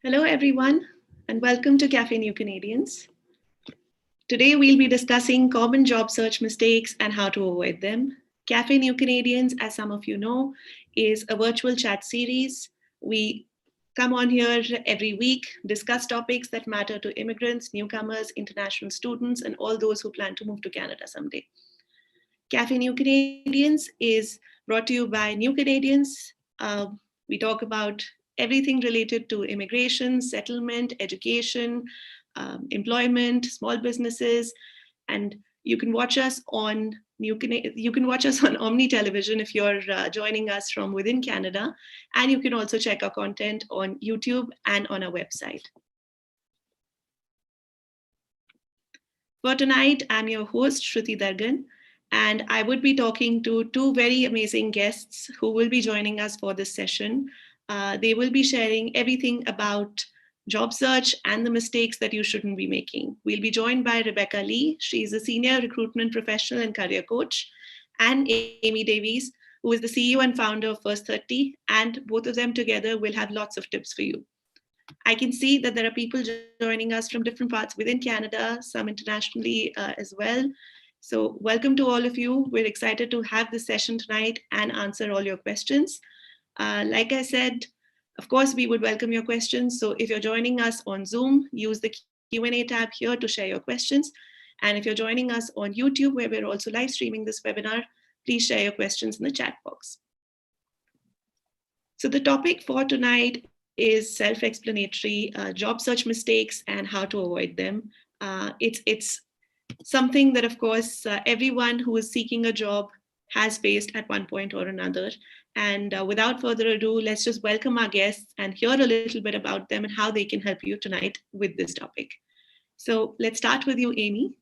Hello, everyone, and welcome to Cafe New Canadians. Today, we'll be discussing common job search mistakes and how to avoid them. Cafe New Canadians, as some of you know, is a virtual chat series. We come on here every week, discuss topics that matter to immigrants, newcomers, international students, and all those who plan to move to Canada someday. Cafe New Canadians is brought to you by New Canadians. We talk about everything related to immigration, settlement, education, employment, small businesses, and you can watch us on you can watch us on Omni Television if you're joining us from within Canada, and you can also check our content on YouTube and on our website. For tonight, I'm your host, Shruti Dargan, and I would be talking to two very amazing guests who will be joining us for this session. They will be sharing everything about job search and the mistakes that you shouldn't be making. We'll be joined by Rebecca Lee. She's a senior recruitment professional and career coach, and Amy Davies, who is the CEO and founder of First 30, and both of them together will have lots of tips for you. I can see that there are people joining us from different parts within Canada, some internationally as well. So, welcome to all of you. We're excited to have this session tonight and answer all your questions. Like I said, of course, we would welcome your questions. So, if you're joining us on Zoom, use the Q&A tab here to share your questions. And if you're joining us on YouTube, where we're also live streaming this webinar, please share your questions in the chat box. So, the topic for tonight is self-explanatory, job search mistakes and how to avoid them. It's something that, of course, everyone who is seeking a job has faced at one point or another. And without further ado, let's just welcome our guests and hear a little bit about them and how they can help you tonight with this topic. So let's start with you, Amy.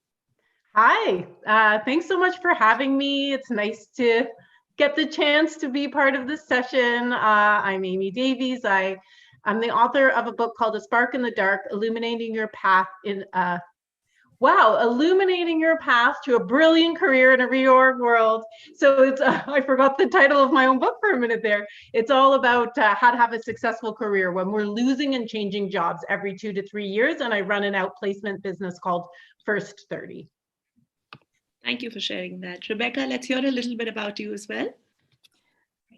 Hi, thanks so much for having me. It's nice to get the chance to be part of this session. I'm Amy Davies. I'm the author of a book called A Spark in the Dark, Illuminating Your Path illuminating your path to a brilliant career in a reorg world. So it's, I forgot the title of my own book for a minute there. It's all about how to have a successful career when we're losing and changing jobs every 2 to 3 years. And I run an outplacement business called First 30. Thank you for sharing that. Rebecca, let's hear a little bit about you as well.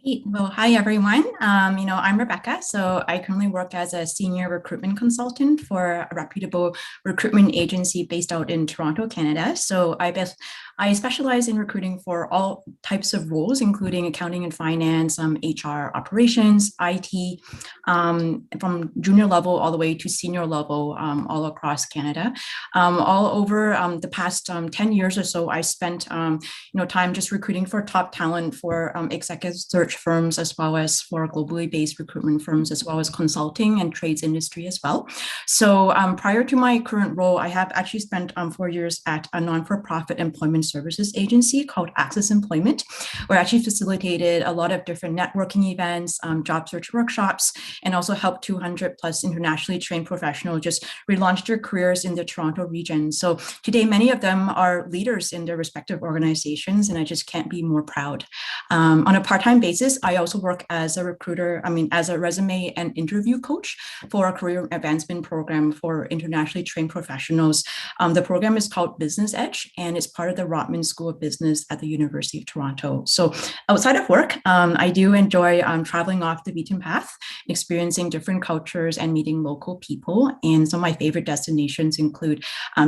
Great. Well, hi, everyone. I'm Rebecca. So I currently work as a senior recruitment consultant for a reputable recruitment agency based out in Toronto, Canada. So I specialize in recruiting for all types of roles, including accounting and finance, HR operations, IT, from junior level all the way to senior level all across Canada. All over the past 10 years or so, I spent time just recruiting for top talent for executive search firms, as well as for globally based recruitment firms, as well as consulting and trades industry as well. So prior to my current role, I have actually spent 4 years at a non-for-profit employment services agency called Access Employment, where I actually facilitated a lot of different networking events, job search workshops, and also helped 200 plus internationally trained professionals just relaunch their careers in the Toronto region. So today, many of them are leaders in their respective organizations, and I just can't be more proud. On a part-time basis, I also work as a recruiter, as a resume and interview coach for a career advancement program for internationally trained professionals. The program is called Business Edge, and it's part of the Rotman School of Business at the University of Toronto. So outside of work, I do enjoy traveling off the beaten path, experiencing different cultures and meeting local people. And some of my favorite destinations include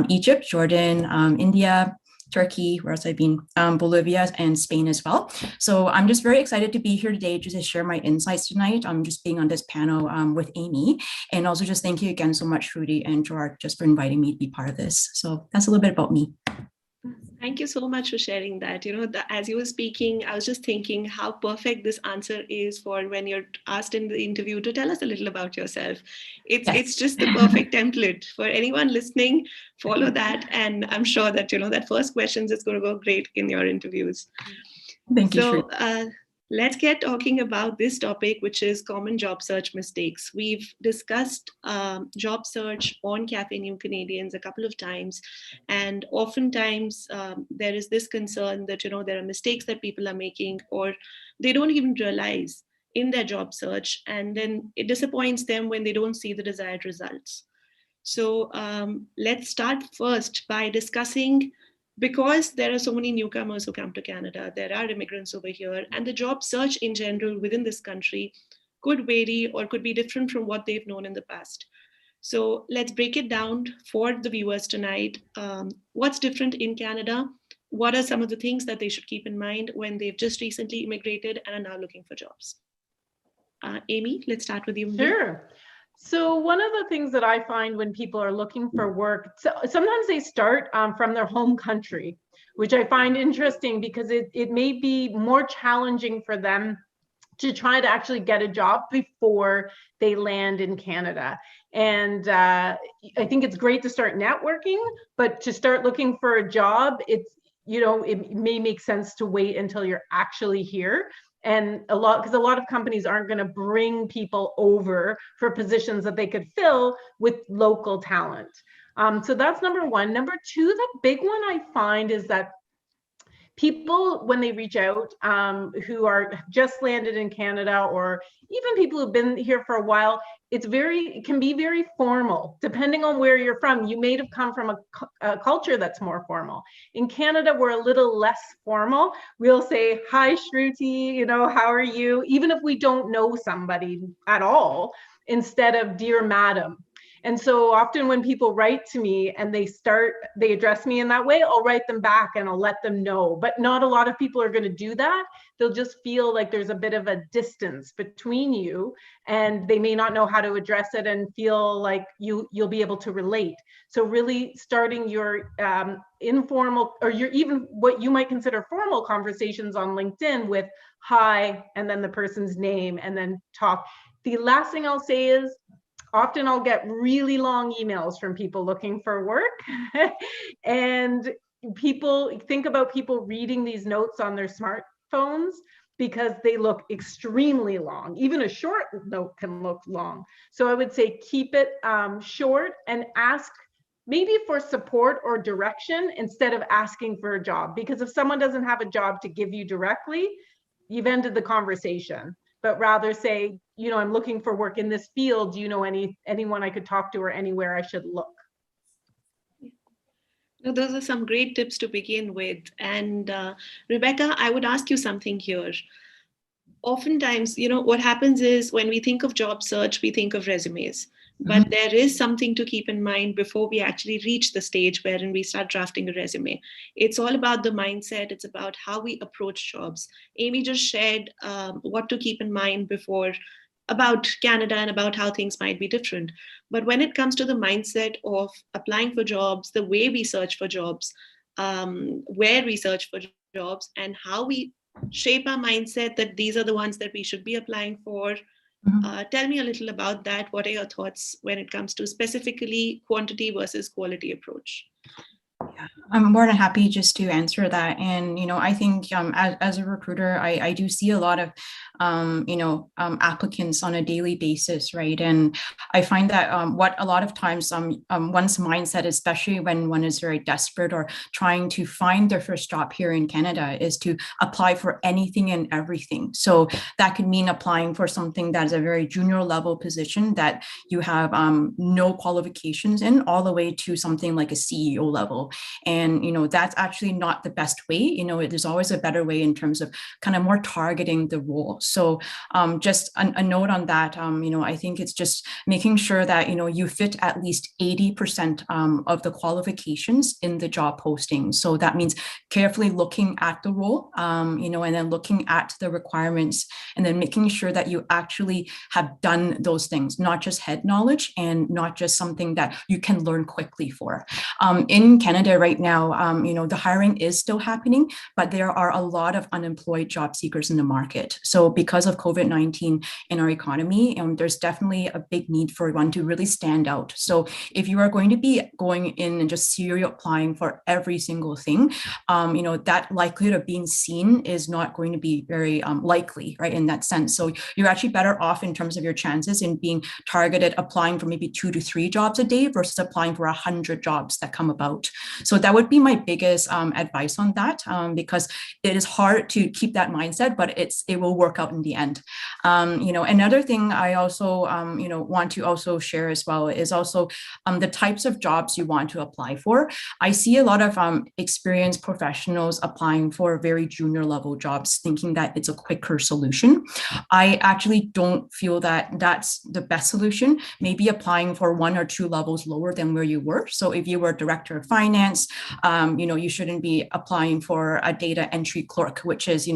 Egypt, Jordan, India, Turkey, where else I've been, Bolivia, and Spain as well. So I'm just very excited to be here today just to share my insights tonight. I'm just being on this panel with Amy. And also just thank you again so much, Rudy and Gerard, just for inviting me to be part of this. So that's a little bit about me. Thank you so much for sharing that. As you were speaking, I was just thinking how perfect this answer is for when you're asked in the interview to tell us a little about yourself. It's just the perfect template for anyone listening. Follow that, and I'm sure that that first questions is going to go great in your interviews. Thank you. So let's get talking about this topic, which is common job search mistakes. We've discussed job search on Cafe New Canadians a couple of times, and oftentimes there is this concern that there are mistakes that people are making, or they don't even realize in their job search, and then it disappoints them when they don't see the desired results. So let's start first by discussing, because there are so many newcomers who come to Canada, there are immigrants over here, and the job search in general within this country could vary or could be different from what they've known in the past. So let's break it down for the viewers tonight. What's different in Canada? What are some of the things that they should keep in mind when they've just recently immigrated and are now looking for jobs? Amy, let's start with you. Sure. So one of the things that I find when people are looking for work, sometimes they start from their home country, which I find interesting because it may be more challenging for them to try to actually get a job before they land in Canada. And I think it's great to start networking, but to start looking for a job, it may make sense to wait until you're actually here. And because a lot of companies aren't going to bring people over for positions that they could fill with local talent. So that's number one. Number two, the big one I find is that people, when they reach out, who are just landed in Canada, or even people who've been here for a while, it can be very formal. Depending on where you're from, you may have come from a culture that's more formal. In Canada, we're a little less formal. We'll say, hi, Shruti, how are you? Even if we don't know somebody at all, instead of dear madam. And so often when people write to me and they address me in that way, I'll write them back and I'll let them know. But not a lot of people are going to do that. They'll just feel like there's a bit of a distance between you, and they may not know how to address it and feel like you'll be able to relate. So really starting your informal, or your even what you might consider formal conversations on LinkedIn with hi, and then the person's name, and then talk. The last thing I'll say is, often I'll get really long emails from people looking for work. And think about people reading these notes on their smartphones because they look extremely long. Even a short note can look long. So I would say keep it short and ask maybe for support or direction instead of asking for a job. Because if someone doesn't have a job to give you directly, you've ended the conversation. But rather say, I'm looking for work in this field. Do you know anyone I could talk to, or anywhere I should look? Now, those are some great tips to begin with. And Rebecca, I would ask you something here. Oftentimes, what happens is when we think of job search, we think of resumes. But there is something to keep in mind before we actually reach the stage wherein we start drafting a resume. It's all about the mindset. It's about how we approach jobs. Amy just shared what to keep in mind before about Canada and about how things might be different. But when it comes to the mindset of applying for jobs, the way we search for jobs, where we search for jobs, and how we shape our mindset that these are the ones that we should be applying for. Tell me a little about that. What are your thoughts when it comes to specifically quantity versus quality approach? Yeah, I'm more than happy just to answer that. And, I think as a recruiter, I do see a lot of, applicants on a daily basis, right? And I find that what a lot of times one's mindset, especially when one is very desperate or trying to find their first job here in Canada, is to apply for anything and everything. So that could mean applying for something that is a very junior level position that you have no qualifications in, all the way to something like a CEO level. And, that's actually not the best way. There's always a better way in terms of kind of more targeting the role. So just a note on that, I think it's just making sure that, you fit at least 80% of the qualifications in the job posting. So that means carefully looking at the role, and then looking at the requirements, and then making sure that you actually have done those things, not just head knowledge and not just something that you can learn quickly for. In Canada right now, the hiring is still happening, but there are a lot of unemployed job seekers in the market. So because of COVID-19 in our economy, there's definitely a big need for one to really stand out. So if you are going to be going in and just serial applying for every single thing, that likelihood of being seen is not going to be very likely, right, in that sense. So you're actually better off in terms of your chances in being targeted, applying for maybe 2 to 3 jobs a day versus applying for 100 jobs that come about. So that that would be my biggest advice on that, because it is hard to keep that mindset, but it will work out in the end. Another thing I also want to also share as well is also the types of jobs you want to apply for. I see a lot of experienced professionals applying for very junior level jobs, thinking that it's a quicker solution. I actually don't feel that that's the best solution. Maybe applying for 1 or 2 levels lower than where you were. So if you were director of finance, you shouldn't be applying for a data entry clerk, which is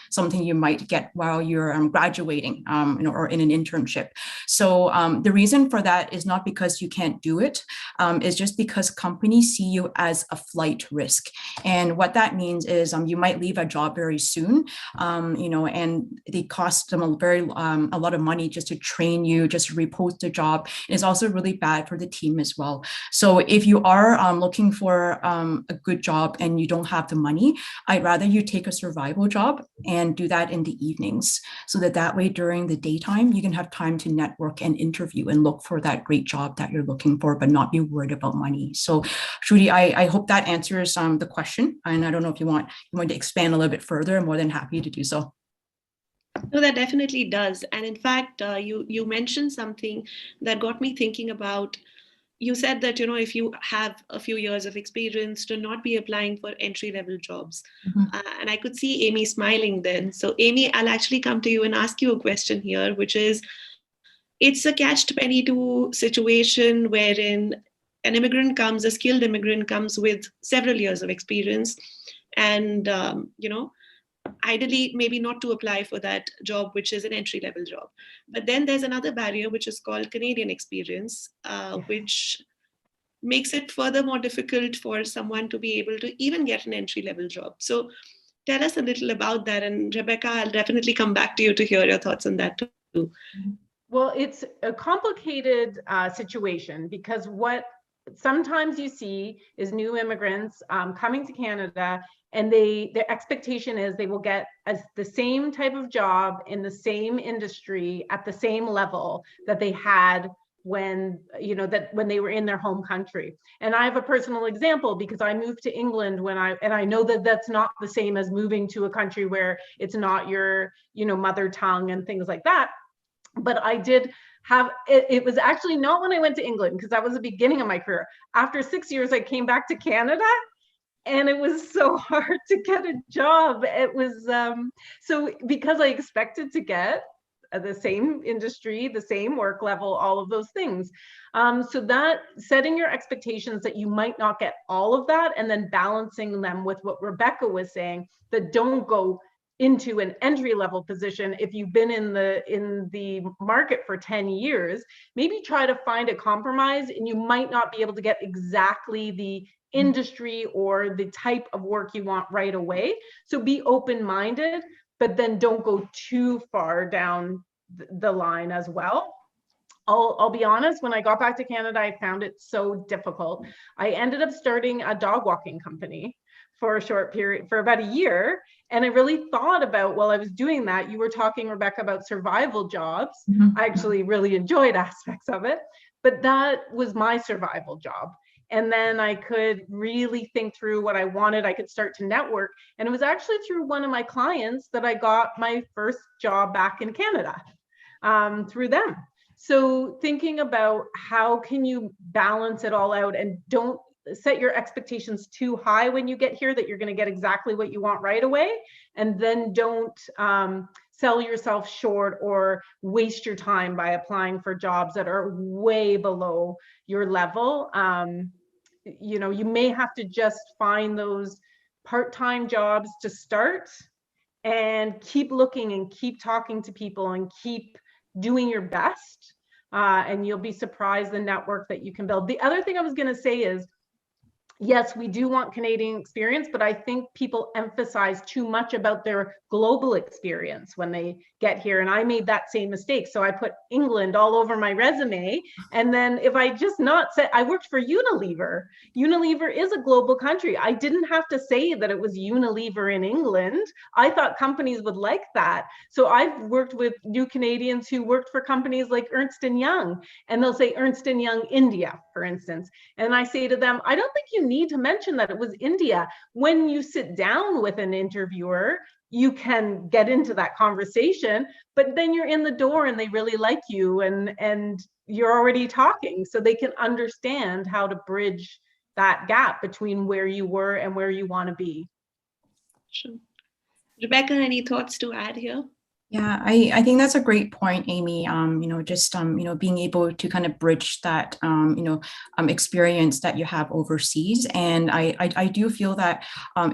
something you might get while you're graduating, or in an internship. So the reason for that is not because you can't do it, it's just because companies see you as a flight risk. And what that means is you might leave a job very soon, and they cost them a lot of money just to train you, just to repost the job. And it's also really bad for the team as well. So if you are looking for a good job and you don't have the money, I'd rather you take a survival job and do that in the evenings, so that way during the daytime you can have time to network and interview and look for that great job that you're looking for, but not be worried about money. So Shruti, I hope that answers the question, and I don't know if you want to expand a little bit further. I'm more than happy to do so. No, that definitely does. And in fact, you mentioned something that got me thinking about. You said that, if you have a few years of experience, to not be applying for entry-level jobs. Mm-hmm. And I could see Amy smiling then. So Amy, I'll actually come to you and ask you a question here, which is, it's a catch-22 situation wherein a skilled immigrant comes with several years of experience, and, ideally maybe not to apply for that job, which is an entry-level job. But then there's another barrier, which is called Canadian experience, which makes it further more difficult for someone to be able to even get an entry-level job. So tell us a little about that. And Rebecca, I'll definitely come back to you to hear your thoughts on that too. Well, it's a complicated situation, because what sometimes you see is new immigrants coming to Canada, and their expectation is they will get the same type of job in the same industry at the same level that they had when they were in their home country. And I have a personal example, because I moved to England and I know that that's not the same as moving to a country where it's not your mother tongue and things like that. But I did have it was actually not when I went to England, because that was the beginning of my career. After 6 years, I came back to Canada, and it was so hard to get a job. It was so, because I expected to get the same industry, the same work level, all of those things. So that setting your expectations that you might not get all of that, and then balancing them with what Rebecca was saying, that don't go into an entry-level position. If you've been in the market for 10 years, maybe try to find a compromise, and you might not be able to get exactly the industry or the type of work you want right away. So be open-minded, but then don't go too far down the line as well. I'll be honest, when I got back to Canada, I found it so difficult. I ended up starting a dog walking company for a short period, for about a year. And I really thought about, while I was doing that, you were talking, Rebecca, about survival jobs. Mm-hmm. I actually really enjoyed aspects of it, but that was my survival job. And then I could really think through what I wanted. I could start to network. And it was actually through one of my clients that I got my first job back in Canada, through them. So thinking about how can you balance it all out, and don't set your expectations too high when you get here that you're going to get exactly what you want right away. And then don't sell yourself short or waste your time by applying for jobs that are way below your level. You may have to just find those part-time jobs to start, and keep looking and keep talking to people and keep doing your best. And you'll be surprised the network that you can build. The other thing I was going to say is, yes, we do want Canadian experience, but I think people emphasize too much about their global experience when they get here. And I made that same mistake. So I put England all over my resume. And then if I just not said, I worked for Unilever. Unilever is a global country. I didn't have to say that it was Unilever in England. I thought companies would like that. So I've worked with new Canadians who worked for companies like Ernst & Young, and they'll say Ernst & Young India, for instance. And I say to them, I don't think you even need to mention that it was India. When you sit down with an interviewer, you can get into that conversation, but then you're in the door and they really like you, and you're already talking, so they can understand how to bridge that gap between where you were and where you want to be. Sure. Rebecca, any thoughts to add here? Yeah, I think that's a great point, Amy. Just being able to kind of bridge that experience that you have overseas, and I do feel that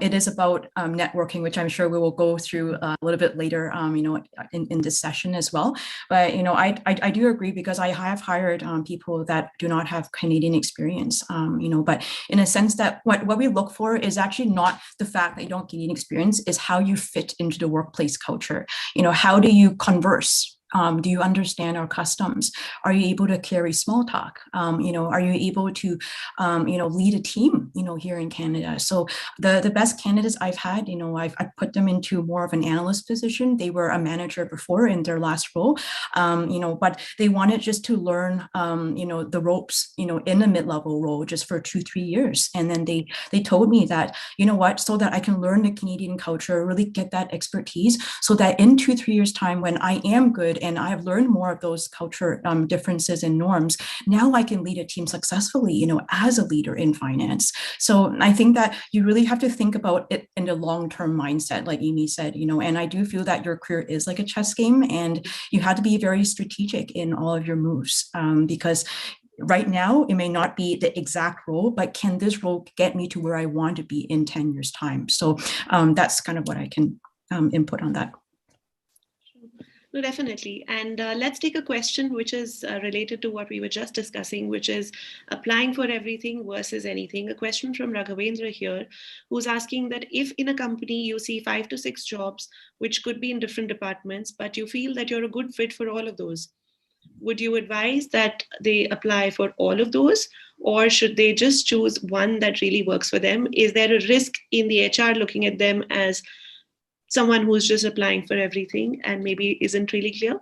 it is about networking, which I'm sure we will go through a little bit later, in this session as well. But I do agree, because I have hired people that do not have Canadian experience, but in a sense that what we look for is actually not the fact that you don't Canadian experience, is how you fit into the workplace culture. How do you converse? Do you understand our customs? Are you able to carry small talk? Are you able to, lead a team, here in Canada? So the best candidates I've had, I've put them into more of an analyst position. They were a manager before in their last role, but they wanted just to learn, the ropes, in a mid-level role just for 2-3 years. And then they told me that, so that I can learn the Canadian culture, really get that expertise, so that in 2-3 years time, when I am good and I have learned more of those culture differences and norms, now I can lead a team successfully, as a leader in finance. So I think that you really have to think about it in the long-term mindset, like Amy said, and I do feel that your career is like a chess game, and you have to be very strategic in all of your moves, because right now it may not be the exact role, but can this role get me to where I want to be in 10 years time? So that's kind of what I can input on that. No, definitely. And let's take a question which is related to what we were just discussing, which is applying for everything versus anything. A question from Raghavendra here, who's asking that if in a company you see 5 to 6 jobs, which could be in different departments, but you feel that you're a good fit for all of those, would you advise that they apply for all of those, or should they just choose one that really works for them? Is there a risk in the HR looking at them as someone who's just applying for everything and maybe isn't really clear?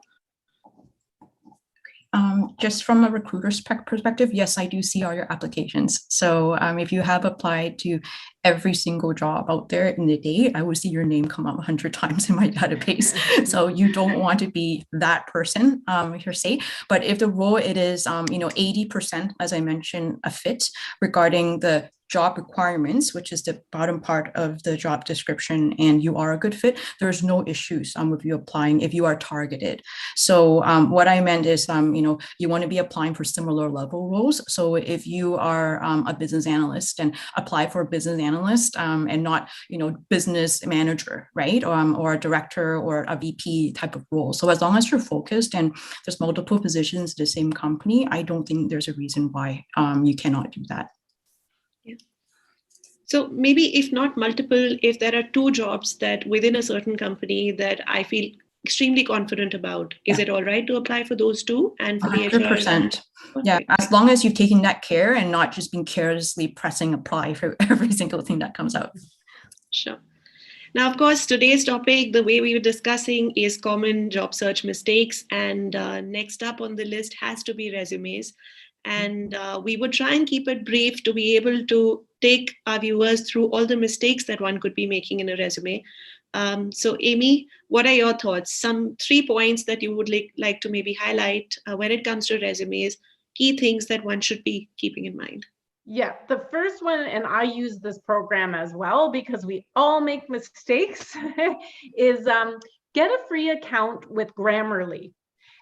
Just from a recruiter's perspective, yes, I do see all your applications. So if you have applied to every single job out there in the day, I would see your name come up 100 times in my database. So you don't want to be that person, per se. But if the role it is, 80%, as I mentioned, a fit regarding the job requirements, which is the bottom part of the job description, and you are a good fit, there's no issues with you applying if you are targeted. So what I meant is, you want to be applying for similar level roles. So if you are a business analyst, and apply for a business analyst, and not, business manager, right? Or a director or a VP type of role. So as long as you're focused and there's multiple positions in the same company, I don't think there's a reason why you cannot do that. So maybe if not multiple, if there are 2 jobs that within a certain company that I feel extremely confident about, is it all right to apply for those 2? And for 100%. Yeah, as long as you've taken that care and not just been carelessly pressing apply for every single thing that comes out. Sure. Now, of course, today's topic, the way we were discussing, is common job search mistakes. And next up on the list has to be resumes. And we would try and keep it brief to be able to take our viewers through all the mistakes that one could be making in a resume. So Amy, what are your thoughts? Some 3 points that you would like to maybe highlight when it comes to resumes, key things that one should be keeping in mind. Yeah, the first one, and I use this program as well because we all make mistakes, is get a free account with Grammarly.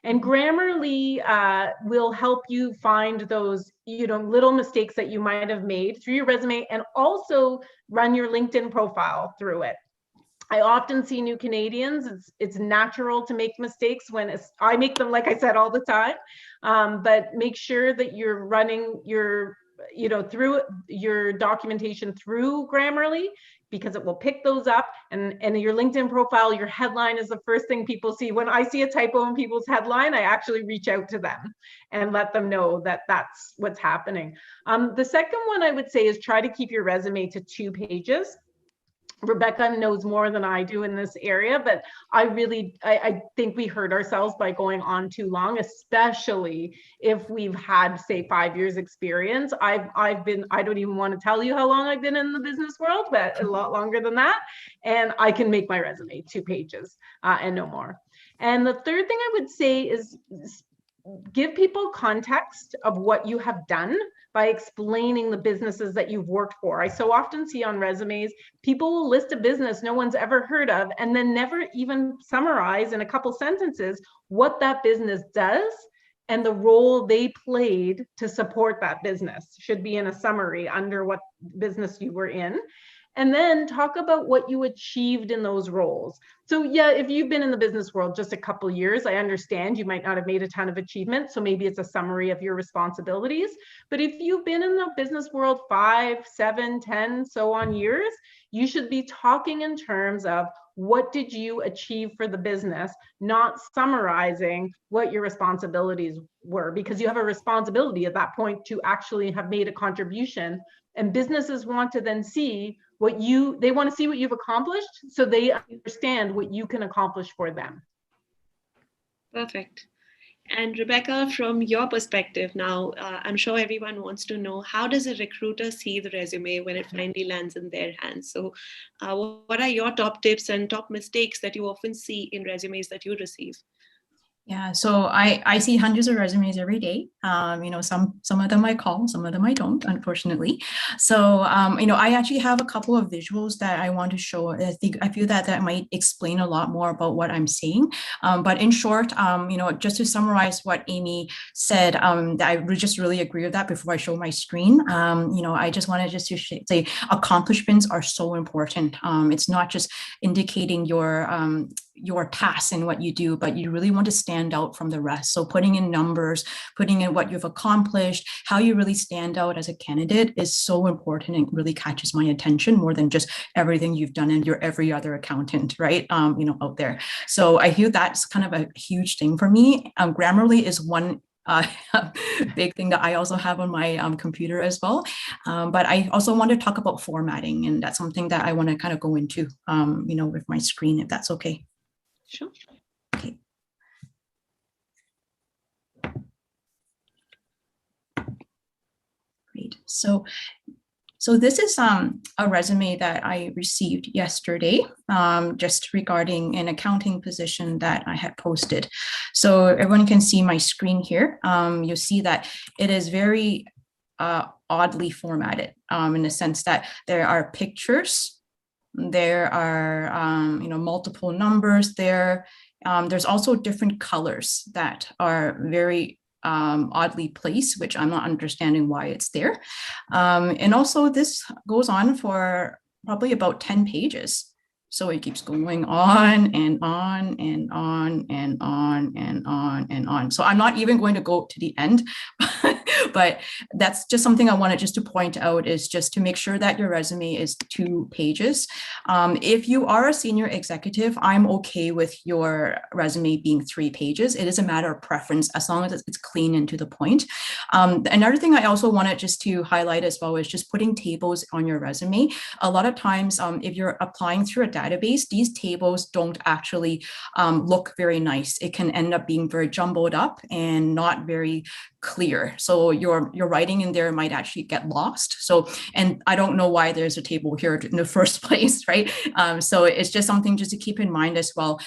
And Grammarly will help you find those, little mistakes that you might have made through your resume, and also run your LinkedIn profile through it. I often see new Canadians, it's natural to make mistakes I make them, like I said, all the time, but make sure that you're running your, through your documentation through Grammarly, because it will pick those up, and your LinkedIn profile, your headline is the first thing people see. When I see a typo in people's headline, I actually reach out to them and let them know that that's what's happening. The second one I would say is try to keep your resume to 2 pages. Rebecca knows more than I do in this area, but I think we hurt ourselves by going on too long, especially if we've had, say, 5 years experience. I don't even want to tell you how long I've been in the business world, but a lot longer than that. And I can make my resume 2 pages and no more. And the third thing I would say is give people context of what you have done by explaining the businesses that you've worked for. I so often see on resumes, people will list a business no one's ever heard of and then never even summarize in a couple sentences what that business does and the role they played to support that business. Should be in a summary under what business you were in. And then talk about what you achieved in those roles. So yeah, if you've been in the business world just a couple of years, I understand you might not have made a ton of achievements. So maybe it's a summary of your responsibilities. But if you've been in the business world 5, 7, 10, so on years, you should be talking in terms of what did you achieve for the business, not summarizing what your responsibilities were, because you have a responsibility at that point to actually have made a contribution. And businesses want to then see they want to see what you've accomplished so they understand what you can accomplish for them. Perfect. And Rebecca, from your perspective now, I'm sure everyone wants to know, how does a recruiter see the resume when it finally lands in their hands? So what are your top tips and top mistakes that you often see in resumes that you receive? Yeah, so I see hundreds of resumes every day. Some of them I call, some of them I don't, unfortunately. So, I actually have a couple of visuals that I want to show. I feel that might explain a lot more about what I'm saying. But in short, just to summarize what Amy said, I just really agree with that before I show my screen. I just wanted to say accomplishments are so important. It's not just indicating your tasks and what you do, but you really want to stand out from the rest. So putting in numbers, putting in what you've accomplished, how you really stand out as a candidate is so important and really catches my attention more than just everything you've done and you're every other accountant, right? Out there. So I feel that's kind of a huge thing for me. Grammarly is one big thing that I also have on my computer as well. But I also want to talk about formatting, and that's something that I want to kind of go into, with my screen, if that's okay. Sure. Okay. Great. So this is a resume that I received yesterday, just regarding an accounting position that I had posted. So everyone can see my screen here. You'll see that it is very oddly formatted, in the sense that there are pictures. There are, multiple numbers there. There's also different colors that are very oddly placed, which I'm not understanding why it's there. And also this goes on for probably about 10 pages. So it keeps going on and on and on and on and on and on. So I'm not even going to go to the end, but that's just something I wanted just to point out, is just to make sure that your resume is 2 pages. If you are a senior executive, I'm okay with your resume being 3 pages. It is a matter of preference, as long as it's clean and to the point. Another thing I also wanted just to highlight as well is just putting tables on your resume. A lot of times, if you're applying through a database, these tables don't actually look very nice. It can end up being very jumbled up and not very clear. So your writing in there might actually get lost. So, and I don't know why there's a table here in the first place, right? So it's just something just to keep in mind as well.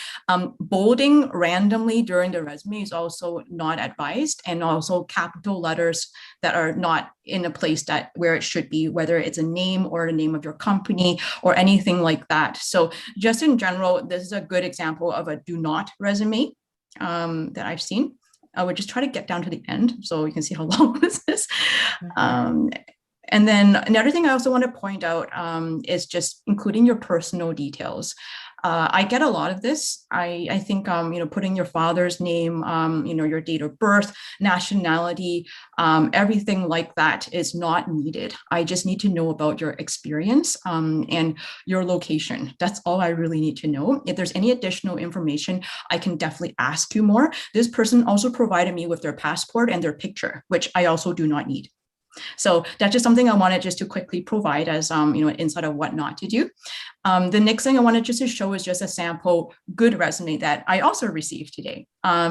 Bolding randomly during the resume is also not advised, and also capital letters that are not in a place that where it should be, whether it's a name or the name of your company or anything like that. So just in general, this is a good example of a do not resume that I've seen. I would just try to get down to the end so you can see how long this is. And then another thing I also want to point out is just including your personal details. I get a lot of this. I think, putting your father's name, your date of birth, nationality, everything like that is not needed. I just need to know about your experience and your location. That's all I really need to know. If there's any additional information, I can definitely ask you more. This person also provided me with their passport and their picture, which I also do not need. So that's just something I wanted just to quickly provide as insight of what not to do. The next thing I wanted just to show is just a sample good resume that I also received today.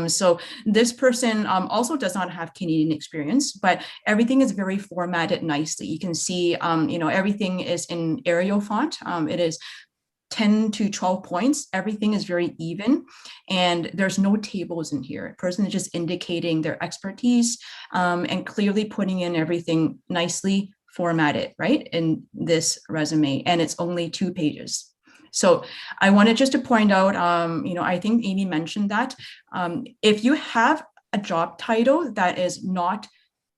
So this person also does not have Canadian experience, but everything is very formatted nicely. You can see, everything is in Arial font. It is 10 to 12 points. Everything is very even, and there's no tables in here. A person is just indicating their expertise and clearly putting in everything nicely formatted, right, in this resume, and it's only 2 pages. So I wanted just to point out, I think Amy mentioned that if you have a job title that is not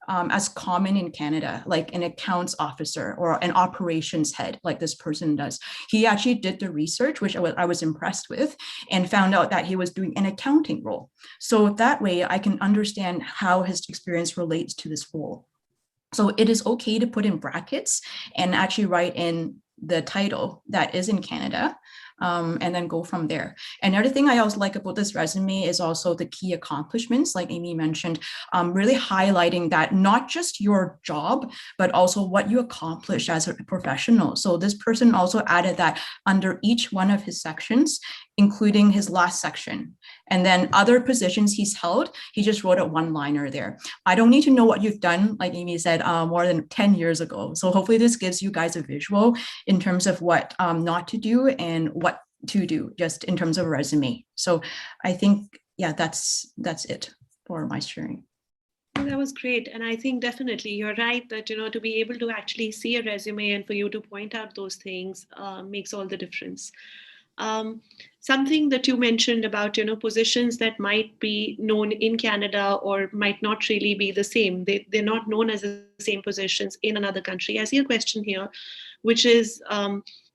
as common in Canada, like an accounts officer or an operations head, like this person does. He actually did the research, which I was impressed with, and found out that he was doing an accounting role. So that way I can understand how his experience relates to this role. So it is okay to put in brackets and actually write in the title that is in Canada, and then go from there. Another thing I also like about this resume is also the key accomplishments, like Amy mentioned, really highlighting that not just your job, but also what you accomplish as a professional. So this person also added that under each one of his sections, including his last section. And then other positions he's held, he just wrote a one-liner there. I don't need to know what you've done, like Amy said, more than 10 years ago. So hopefully this gives you guys a visual in terms of what not to do and what to do, just in terms of resume. So I think, yeah, that's it for my sharing. That was great. And I think definitely you're right that, to be able to actually see a resume and for you to point out those things makes all the difference. Something that you mentioned about, positions that might be known in Canada or might not really be the same. They're not known as the same positions in another country. I see a question here, which is,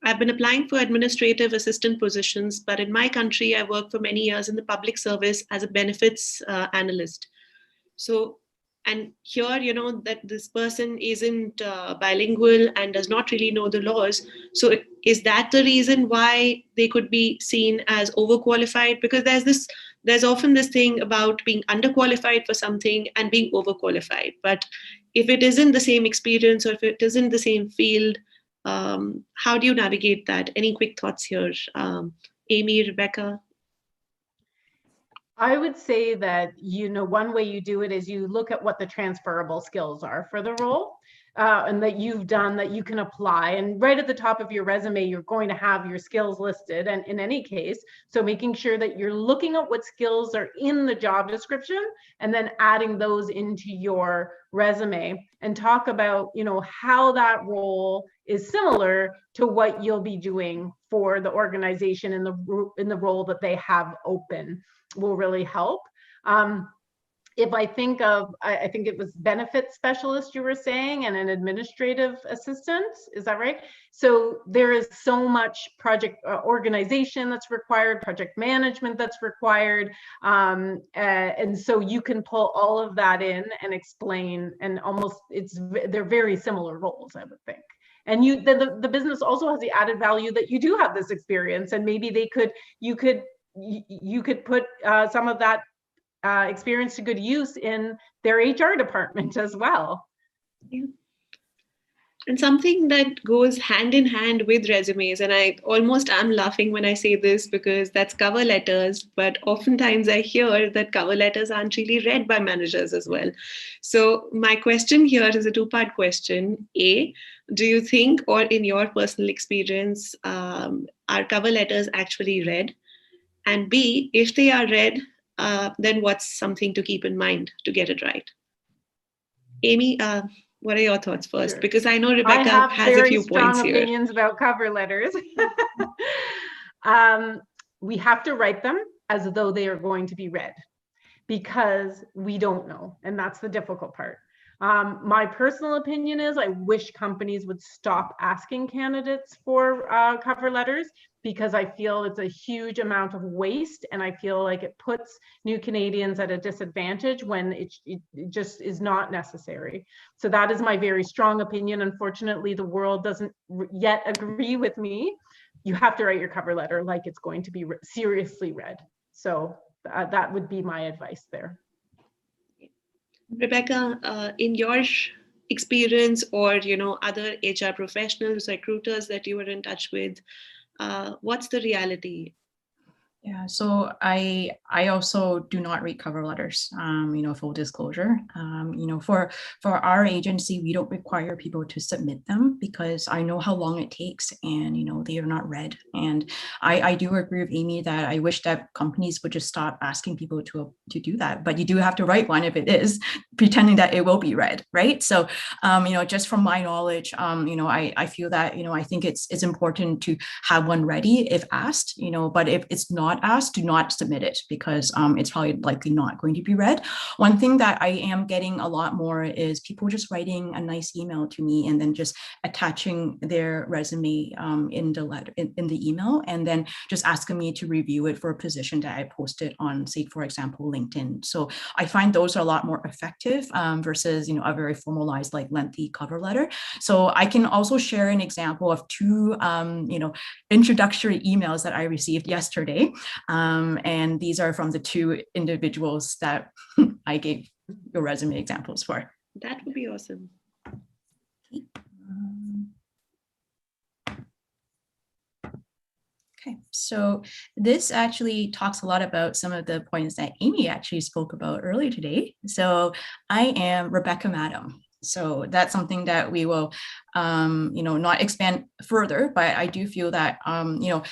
I've been applying for administrative assistant positions, but in my country, I worked for many years in the public service as a benefits analyst. So, and here, that this person isn't bilingual and does not really know the laws. So is that the reason why they could be seen as overqualified? Because there's often this thing about being underqualified for something and being overqualified. But if it isn't the same experience or if it isn't the same field, how do you navigate that? Any quick thoughts here? Amy, Rebecca? I would say that, one way you do it is you look at what the transferable skills are for the role and that you've done that you can apply. And right at the top of your resume, you're going to have your skills listed. And in any case, so making sure that you're looking at what skills are in the job description and then adding those into your resume, and talk about, how that role is similar to what you'll be doing for the organization in the role that they have open. Will really help. If I think of, I think it was benefits specialist you were saying, and an administrative assistant, is that right? So there is so much project organization that's required, project management that's required. And so you can pull all of that in and explain, and almost they're very similar roles, I would think. And the business also has the added value that you do have this experience, and maybe you could put some of that experience to good use in their HR department as well. Yeah. And something that goes hand in hand with resumes, and I almost am laughing when I say this because that's cover letters, but oftentimes I hear that cover letters aren't really read by managers as well. So my question here is a two-part question. A, do you think, or in your personal experience, are cover letters actually read? And B, if they are read, then what's something to keep in mind to get it right? Amy, what are your thoughts first? Sure. Because I know Rebecca has a few points here. I have very strong opinions about cover letters. We have to write them as though they are going to be read, because we don't know, and that's the difficult part. My personal opinion is I wish companies would stop asking candidates for cover letters, because I feel it's a huge amount of waste, and I feel like it puts new Canadians at a disadvantage when it just is not necessary. So that is my very strong opinion. Unfortunately, the world doesn't yet agree with me. You have to write your cover letter like it's going to be seriously read. So that would be my advice there. Rebecca, in your experience or, other HR professionals, recruiters that you were in touch with? What's the reality? Yeah, so I also do not read cover letters, full disclosure. For our agency, we don't require people to submit them because I know how long it takes and, they are not read. And I do agree with Amy that I wish that companies would just stop asking people to do that. But you do have to write one if it is, pretending that it will be read, right? So, just from my knowledge, I feel that, I think it's important to have one ready if asked, but if it's not asked, do not submit it because it's probably likely not going to be read. One thing that I am getting a lot more is people just writing a nice email to me and then just attaching their resume in the letter in the email, and then just asking me to review it for a position that I posted on, say, for example, LinkedIn. So I find those are a lot more effective versus a very formalized, like lengthy cover letter. So I can also share an example of two introductory emails that I received yesterday. And these are from the two individuals that I gave your resume examples for. That would be awesome. Okay, so this actually talks a lot about some of the points that Amy actually spoke about earlier today. So I am Rebecca Madam. So that's something that we will, not expand further, but I do feel that,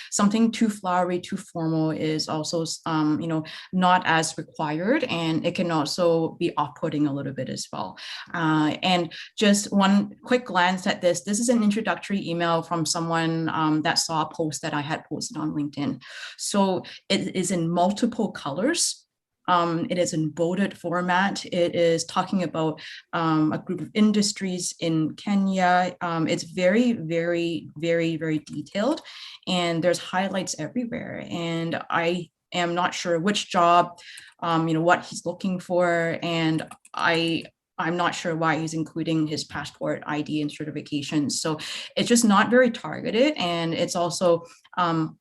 something too flowery, too formal is also, not as required, and it can also be off-putting a little bit as well. And just one quick glance at this is an introductory email from someone that saw a post that I had posted on LinkedIn. So it is in multiple colors. It is in bolded format. It is talking about a group of industries in Kenya. It's very, very, very, very detailed, and there's highlights everywhere. And I am not sure which job, what he's looking for, and I'm not sure why he's including his passport ID and certifications. So it's just not very targeted, and it's also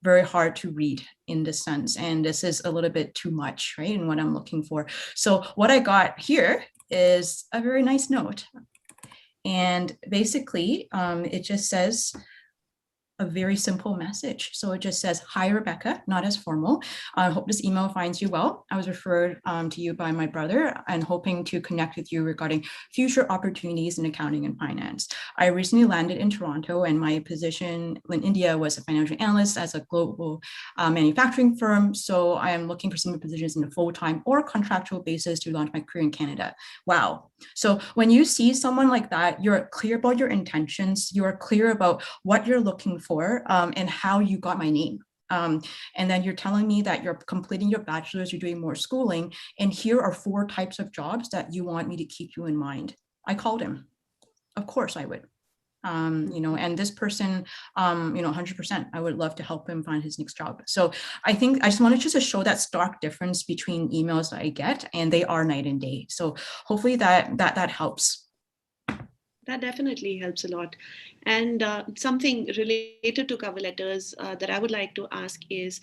very hard to read in this sense. And this is a little bit too much, right? And what I'm looking for. So what I got here is a very nice note. And basically, it just says a very simple message. So it just says, "Hi, Rebecca," not as formal. I hope this email finds you well. I was referred to you by my brother and hoping to connect with you regarding future opportunities in accounting and finance. I recently landed in Toronto, and my position in India was a financial analyst as a global manufacturing firm. So I am looking for similar positions in a full-time or contractual basis to launch my career in Canada. Wow. So when you see someone like that, you're clear about your intentions, you're clear about what you're looking for, and how you got my name. And then you're telling me that you're completing your bachelor's, you're doing more schooling, and here are 4 types of jobs that you want me to keep you in mind. I called him. Of course I would. And this person, 100%, I would love to help him find his next job. So I think I just wanted to show that stark difference between emails that I get, and they are night and day. So hopefully that helps. That definitely helps a lot. And something related to cover letters that I would like to ask is,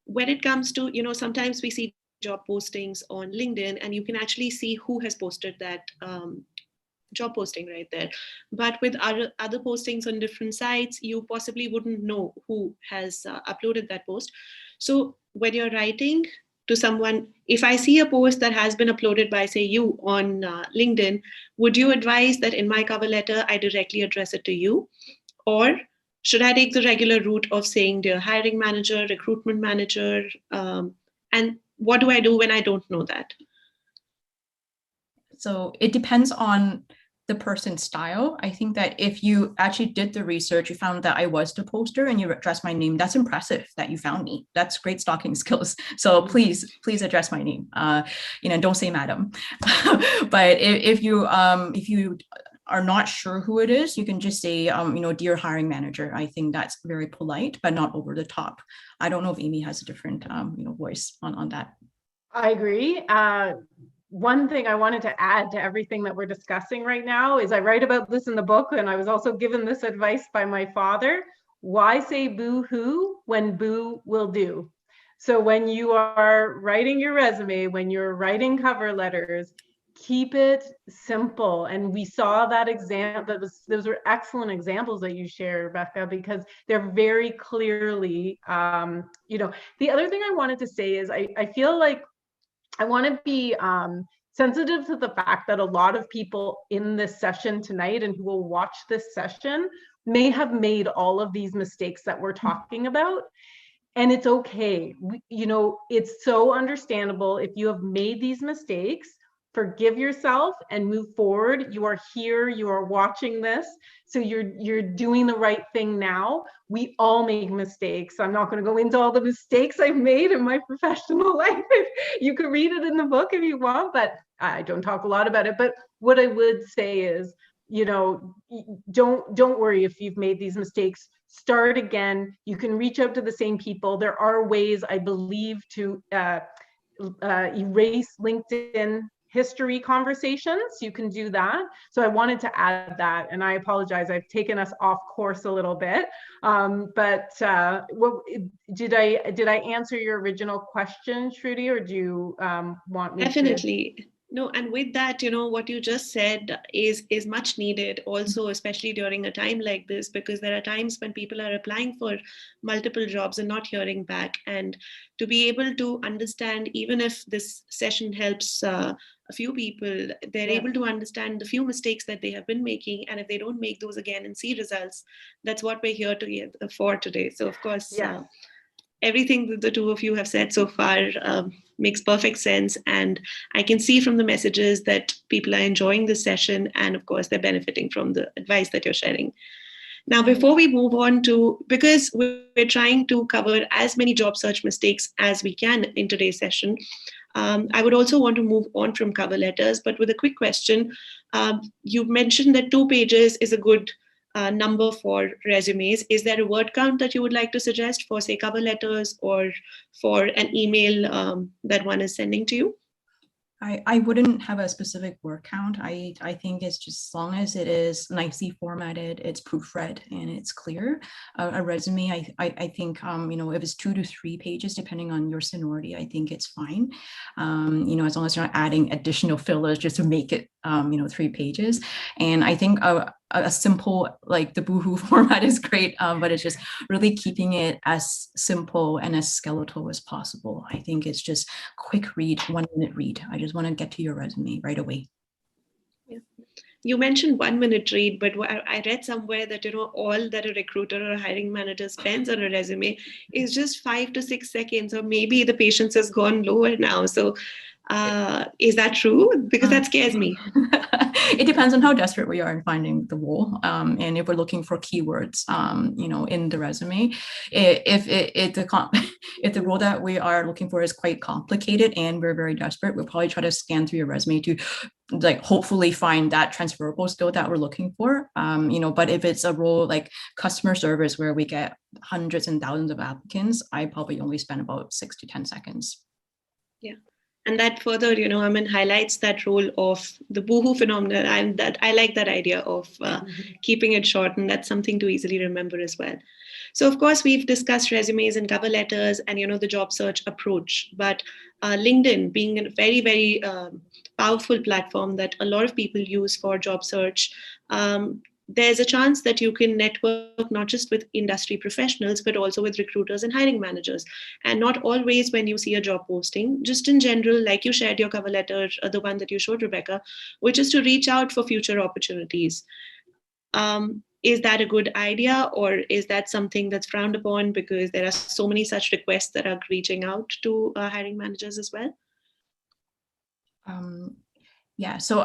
when it comes to, sometimes we see job postings on LinkedIn and you can actually see who has posted that job posting right there. But with other postings on different sites, you possibly wouldn't know who has uploaded that post. So when you're writing to someone, if I see a post that has been uploaded by, say, you on LinkedIn, would you advise that in my cover letter, I directly address it to you? Or should I take the regular route of saying, dear hiring manager, recruitment manager? And what do I do when I don't know that? So it depends on the person's style. I think that if you actually did the research, you found that I was the poster and you addressed my name, that's impressive that you found me. That's great stalking skills. So please address my name. Don't say madam. But if you are not sure who it is, you can just say, dear hiring manager. I think that's very polite, but not over the top. I don't know if Amy has a different, voice on that. I agree. One thing I wanted to add to everything that we're discussing right now is I write about this in the book, and I was also given this advice by my father. Why say boo-hoo when boo will do? So when you are writing your resume, when you're writing cover letters, keep it simple. And we saw that example. Those were excellent examples that you shared, Rebecca, because they're very clearly, you know, the other thing I wanted to say is I feel like I want to be sensitive to the fact that a lot of people in this session tonight and who will watch this session may have made all of these mistakes that we're talking about. And it's okay. You know, it's so understandable if you have made these mistakes. Forgive yourself and move forward. You are here, you are watching this, so you're doing the right thing now. We all make mistakes. I'm not going to go into all the mistakes I've made in my professional life. You can read it in the book if you want, but I don't talk a lot about it. But what I would say is, you know, don't worry if you've made these mistakes. Start again. You can reach out to the same people. There are ways, I believe, to erase LinkedIn history conversations. You can do that. So I wanted to add that, and I apologize, I've taken us off course a little bit. But what, did I answer your original question, Shruti, or do you want me Definitely. To? No, and with that, you know, what you just said is much needed also, especially during a time like this, because there are times when people are applying for multiple jobs and not hearing back. And to be able to understand, even if this session helps a few people, they're able to understand the few mistakes that they have been making. And if they don't make those again and see results, that's what we're here for today. So, of course, everything that the two of you have said so far makes perfect sense. And I can see from the messages that people are enjoying this session. And of course, they're benefiting from the advice that you're sharing. Now, before we move on to, because we're trying to cover as many job search mistakes as we can in today's session, I would also want to move on from cover letters, but with a quick question. You mentioned that 2 pages is a good number for resumes. Is there a word count that you would like to suggest for, say, cover letters or for an email that one is sending to you? I wouldn't have a specific word count. I think it's just as long as it is nicely formatted, it's proofread, and it's clear. A resume, I think, you know, if it's 2 to 3 pages, depending on your seniority, I think it's fine. You know, as long as you're not adding additional fillers just to make it, you know, 3 pages. And I think a simple, like the Boohoo format is great, but it's just really keeping it as simple and as skeletal as possible. I think it's just quick read, 1 minute read. I just want to get to your resume right away. Yeah. You mentioned 1 minute read, but I read somewhere that, you know, all that a recruiter or a hiring manager spends on a resume is just 5 to 6 seconds, or maybe the patience has gone lower now. So is that true? Because that scares me. It depends on how desperate we are in finding the role, and if we're looking for keywords, you know, in the resume. If the role that we are looking for is quite complicated and we're very desperate, we'll probably try to scan through your resume to, like, hopefully find that transferable skill that we're looking for. You know, but if it's a role like customer service where we get hundreds and thousands of applicants, I probably only spend about 6 to 10 seconds. Yeah. And that further, you know, I mean, highlights that role of the Boohoo phenomenon. And that I like that idea of keeping it short, and that's something to easily remember as well. So, of course, we've discussed resumes and cover letters and, you know, the job search approach. But LinkedIn being a very, very powerful platform that a lot of people use for job search, there's a chance that you can network not just with industry professionals, but also with recruiters and hiring managers. And not always when you see a job posting, just in general, like you shared your cover letter, the one that you showed, Rebecca, which is to reach out for future opportunities. Is that a good idea, or is that something that's frowned upon because there are so many such requests that are reaching out to hiring managers as well? Yeah, so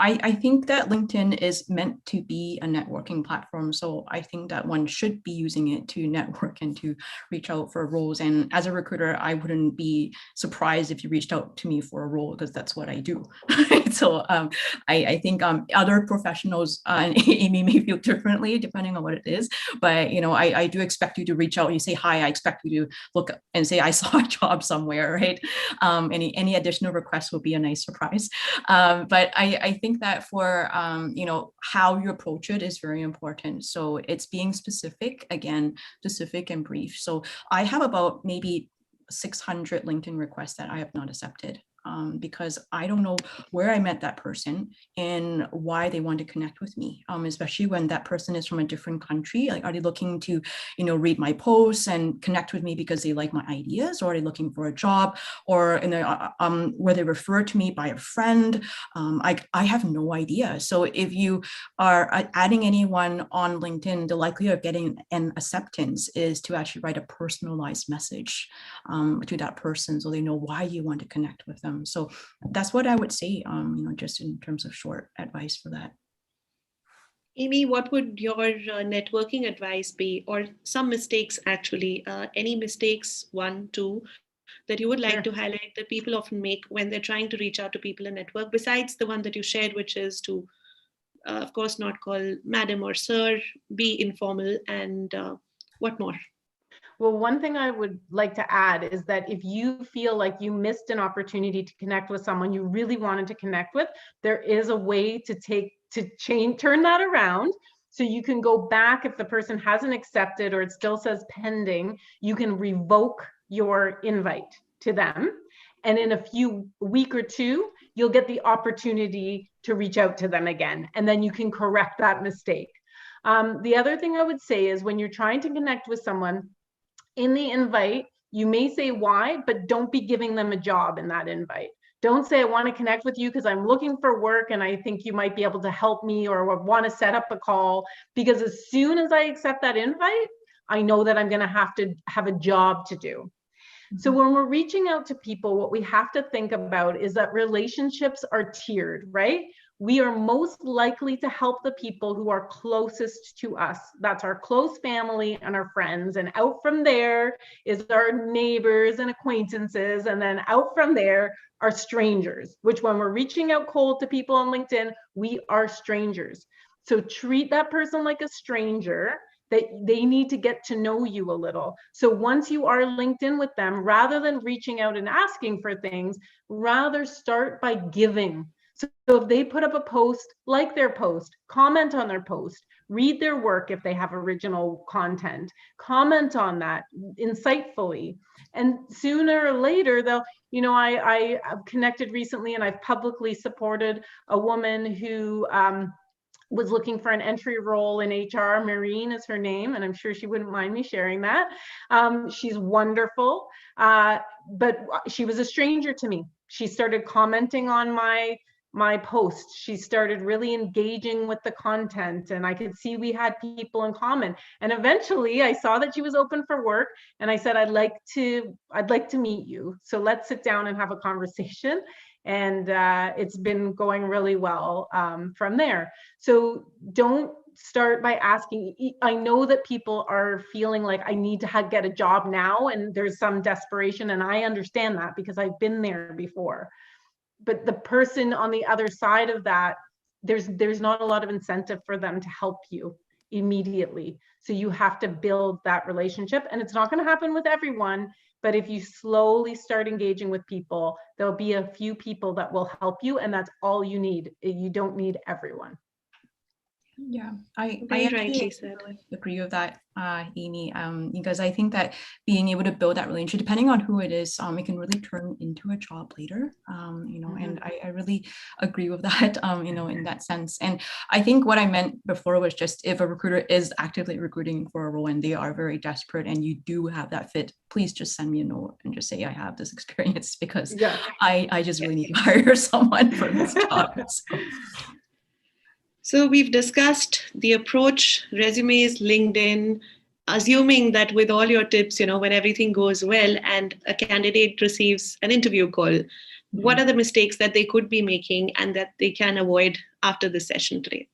I think that LinkedIn is meant to be a networking platform. So I think that one should be using it to network and to reach out for roles. And as a recruiter, I wouldn't be surprised if you reached out to me for a role, because that's what I do. So I think other professionals and Amy may feel differently depending on what it is. But, you know, I do expect you to reach out. You say hi, I expect you to look and say, I saw a job somewhere, right? Any additional requests will be a nice surprise. But I think that for, you know, how you approach it is very important. So it's being specific, again, specific and brief. So I have about maybe 600 LinkedIn requests that I have not accepted. because I don't know where I met that person and why they want to connect with me, especially when that person is from a different country. Like, are they looking to, read my posts and connect with me because they like my ideas, or are they looking for a job, or were they referred to me by a friend? I have no idea. So if you are adding anyone on LinkedIn, the likelihood of getting an acceptance is to actually write a personalized message to that person, so they know why you want to connect with them. So that's what I would say, just in terms of short advice for that. Amy, what would your networking advice be, or some mistakes actually? Any mistakes, one, two, that you would like to highlight that people often make when they're trying to reach out to people in network, besides the one that you shared, which is to, of course, not call madam or sir, be informal, and what more? Well, one thing I would like to add is that if you feel like you missed an opportunity to connect with someone you really wanted to connect with, there is a way to turn that around. So you can go back if the person hasn't accepted or it still says pending, you can revoke your invite to them. And in a week or two, you'll get the opportunity to reach out to them again. And then you can correct that mistake. The other thing I would say is when you're trying to connect with someone, in the invite, you may say why, but don't be giving them a job in that invite. Don't say, I want to connect with you because I'm looking for work and I think you might be able to help me, or want to set up a call. Because as soon as I accept that invite, I know that I'm going to have a job to do. So when we're reaching out to people, what we have to think about is that relationships are tiered, right? We are most likely to help the people who are closest to us. That's our close family and our friends. And out from there is our neighbors and acquaintances. And then out from there are strangers, which when we're reaching out cold to people on LinkedIn, we are strangers. So treat that person like a stranger, that they need to get to know you a little. So once you are linked in with them, rather than reaching out and asking for things, rather start by giving. So if they put up a post, like their post, comment on their post, read their work if they have original content, comment on that insightfully. And sooner or later, they'll, I connected recently and I've publicly supported a woman who was looking for an entry role in HR. Maureen is her name, and I'm sure she wouldn't mind me sharing that. She's wonderful, but she was a stranger to me. She started commenting on my posts. She started really engaging with the content, and I could see we had people in common. And eventually I saw that she was open for work, and I said, I'd like to meet you. So let's sit down and have a conversation. And it's been going really well from there. So don't start by asking. I know that people are feeling like I need to get a job now, and there's some desperation, and I understand that because I've been there before. But the person on the other side of that, there's not a lot of incentive for them to help you immediately. So you have to build that relationship, and it's not going to happen with everyone. But if you slowly start engaging with people, there'll be a few people that will help you, and that's all you need. You don't need everyone. Yeah, I rightly said. Agree with that, Amy, because I think that being able to build that relationship, depending on who it is, it can really turn into a job later, and I really agree with that, in that sense. And I think what I meant before was just if a recruiter is actively recruiting for a role and they are very desperate and you do have that fit, please just send me a note and just say I have this experience, because I just really need to hire someone for this job. So we've discussed the approach, resumes, LinkedIn, assuming that with all your tips, when everything goes well and a candidate receives an interview call, what are the mistakes that they could be making and that they can avoid after this session today?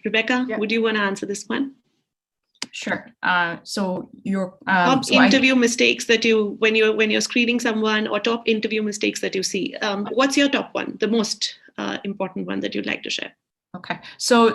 Rebecca, would you want to answer this one? Sure. So your top interview mistakes that you, when you're screening someone, or top interview mistakes that you see. What's your top one, the most important one that you'd like to share? Okay, so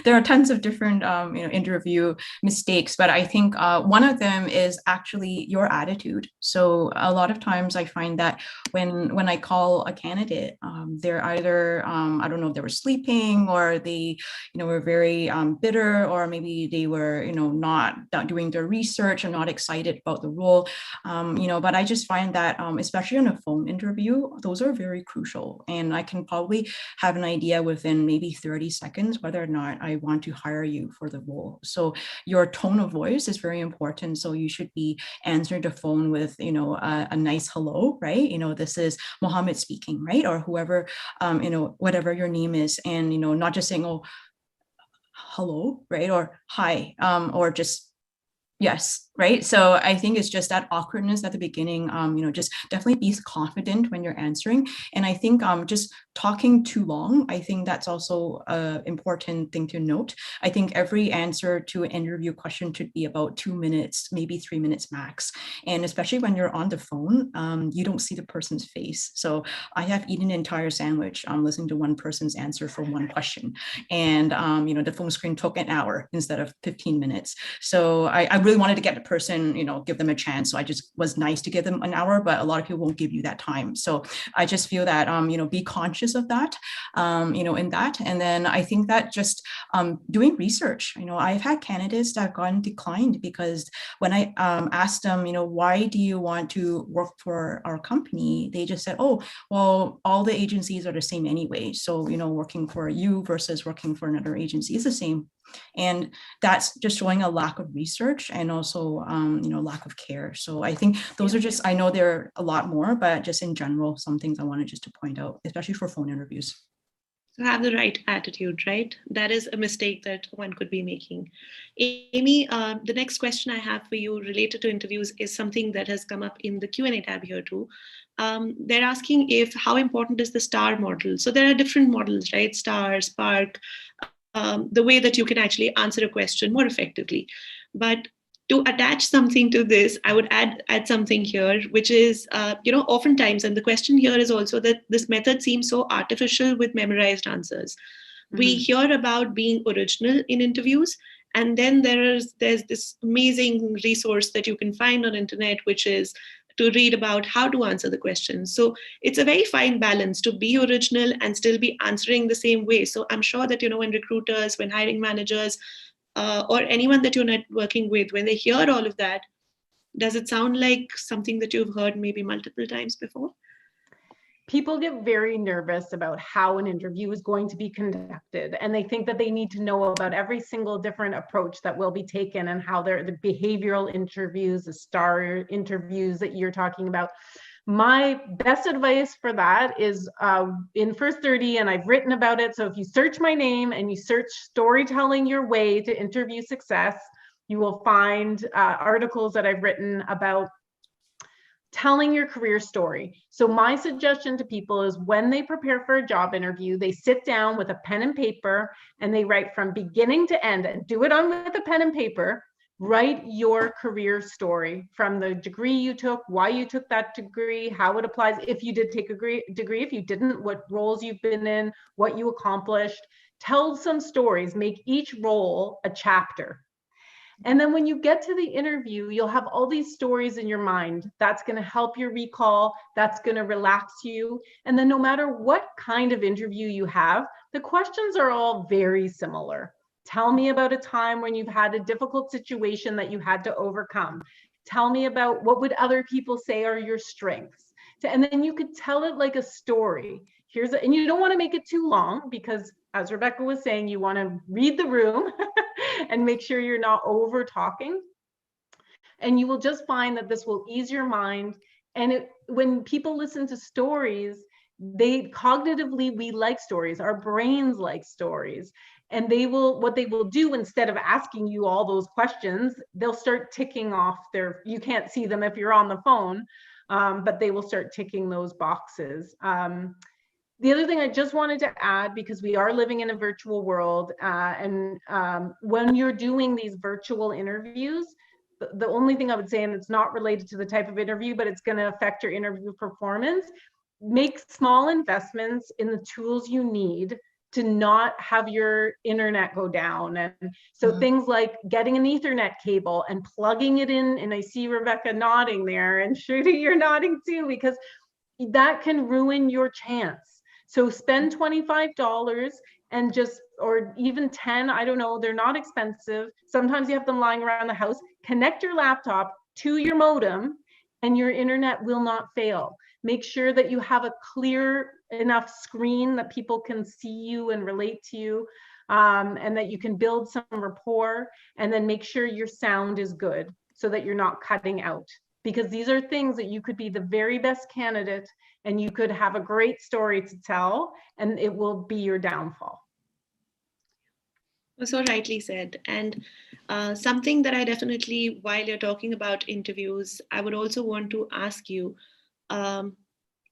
there are tons of different interview mistakes, but I think one of them is actually your attitude. So a lot of times I find that when I call a candidate, they're either I don't know if they were sleeping, or they were very bitter, or maybe they were not doing their research and not excited about the role. But I just find that especially in a phone interview, those are very crucial, and I can probably have an idea within maybe 30 seconds whether or not I want to hire you for the role. So your tone of voice is very important. So you should be answering the phone with a nice hello, right? This is Mohammed speaking, right? Or whoever, whatever your name is, and not just saying, oh, hello, right? Or hi, or just yes, right? So I think it's just that awkwardness at the beginning, just definitely be confident when you're answering. And I think just talking too long, I think that's also an important thing to note. I think every answer to an interview question should be about 2 minutes, maybe 3 minutes max. And especially when you're on the phone, you don't see the person's face. So I have eaten an entire sandwich listening to one person's answer for one question. And, the phone screen took an hour instead of 15 minutes. So I really wanted to get the person, give them a chance. So I just was nice to give them an hour, but a lot of people won't give you that time. So I just feel that, be conscious of that, in that. And then I think that just doing research, I've had candidates that have gotten declined because when I asked them, why do you want to work for our company? They just said, oh, well, all the agencies are the same anyway. So, working for you versus working for another agency is the same. And that's just showing a lack of research and also, lack of care. So I think those are just, I know there are a lot more, but just in general, some things I wanted just to point out, especially for phone interviews. So have the right attitude, right? That is a mistake that one could be making. Amy, the next question I have for you related to interviews is something that has come up in the Q&A tab here too. They're asking how important is the STAR model? So there are different models, right? STAR, Spark, the way that you can actually answer a question more effectively. But to attach something to this, I would add something here, which is, oftentimes, and the question here is also that this method seems so artificial with memorized answers. Mm-hmm. We hear about being original in interviews, and then there's this amazing resource that you can find on internet, which is to read about how to answer the questions. So it's a very fine balance to be original and still be answering the same way. So I'm sure that, when recruiters, when hiring managers, or anyone that you're networking with, when they hear all of that, does it sound like something that you've heard maybe multiple times before? People get very nervous about how an interview is going to be conducted, and they think that they need to know about every single different approach that will be taken and how the behavioral interviews, the STAR interviews that you're talking about. My best advice for that is in First 30, and I've written about it. So if you search my name and you search storytelling your way to interview success, you will find articles that I've written about telling your career story. So my suggestion to people is when they prepare for a job interview, they sit down with a pen and paper and they write from beginning to end, and do it on with a pen and paper. Write your career story from the degree you took, why you took that degree, how it applies, if you did take a degree, if you didn't, what roles you've been in, what you accomplished. Tell some stories, make each role a chapter. And then when you get to the interview, you'll have all these stories in your mind. That's going to help your recall. That's going to relax you. And then no matter what kind of interview you have, the questions are all very similar. Tell me about a time when you've had a difficult situation that you had to overcome. Tell me about what would other people say are your strengths. And then you could tell it like a story. And you don't want to make it too long because, as Rebecca was saying, you want to read the room and make sure you're not over talking. And you will just find that this will ease your mind. And when people listen to stories, cognitively, we like stories. Our brains like stories. And what they will do, instead of asking you all those questions, they'll start ticking off you can't see them if you're on the phone, but they will start ticking those boxes. The other thing I just wanted to add, because we are living in a virtual world, and when you're doing these virtual interviews, the only thing I would say, and it's not related to the type of interview, but it's going to affect your interview performance, make small investments in the tools you need to not have your internet go down. And so things like getting an Ethernet cable and plugging it in, and I see Rebecca nodding there, and Shruti, you're nodding too, because that can ruin your chance. So spend $25 and just, or even 10, I don't know, they're not expensive. Sometimes you have them lying around the house. Connect your laptop to your modem and your internet will not fail. Make sure that you have a clear enough screen that people can see you and relate to you, and that you can build some rapport, and then make sure your sound is good so that you're not cutting out. Because these are things that you could be the very best candidate and you could have a great story to tell, and it will be your downfall. So rightly said. And something that I definitely, while you're talking about interviews, I would also want to ask you,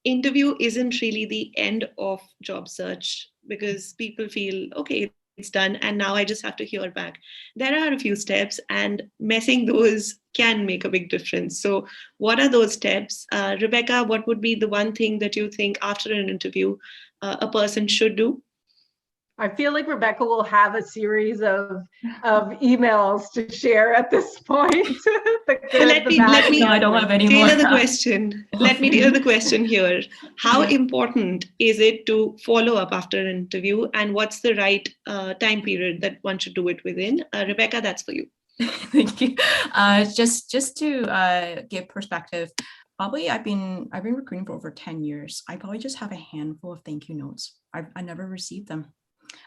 interview isn't really the end of job search, because people feel, okay, it's done and now I just have to hear back. There are a few steps, and messing those can make a big difference. So what are those steps? Rebecca, what would be the one thing that you think after an interview a person should do? I feel like Rebecca will have a series of emails to share at this point. Let me No, I don't have any tailor more. the question. Let me tailor the question here. How important is it to follow up after an interview, and what's the right time period that one should do it within? Rebecca, that's for you. Thank you. Just to give perspective, probably I've been recruiting for over 10 years. I probably just have a handful of thank you notes. I never received them.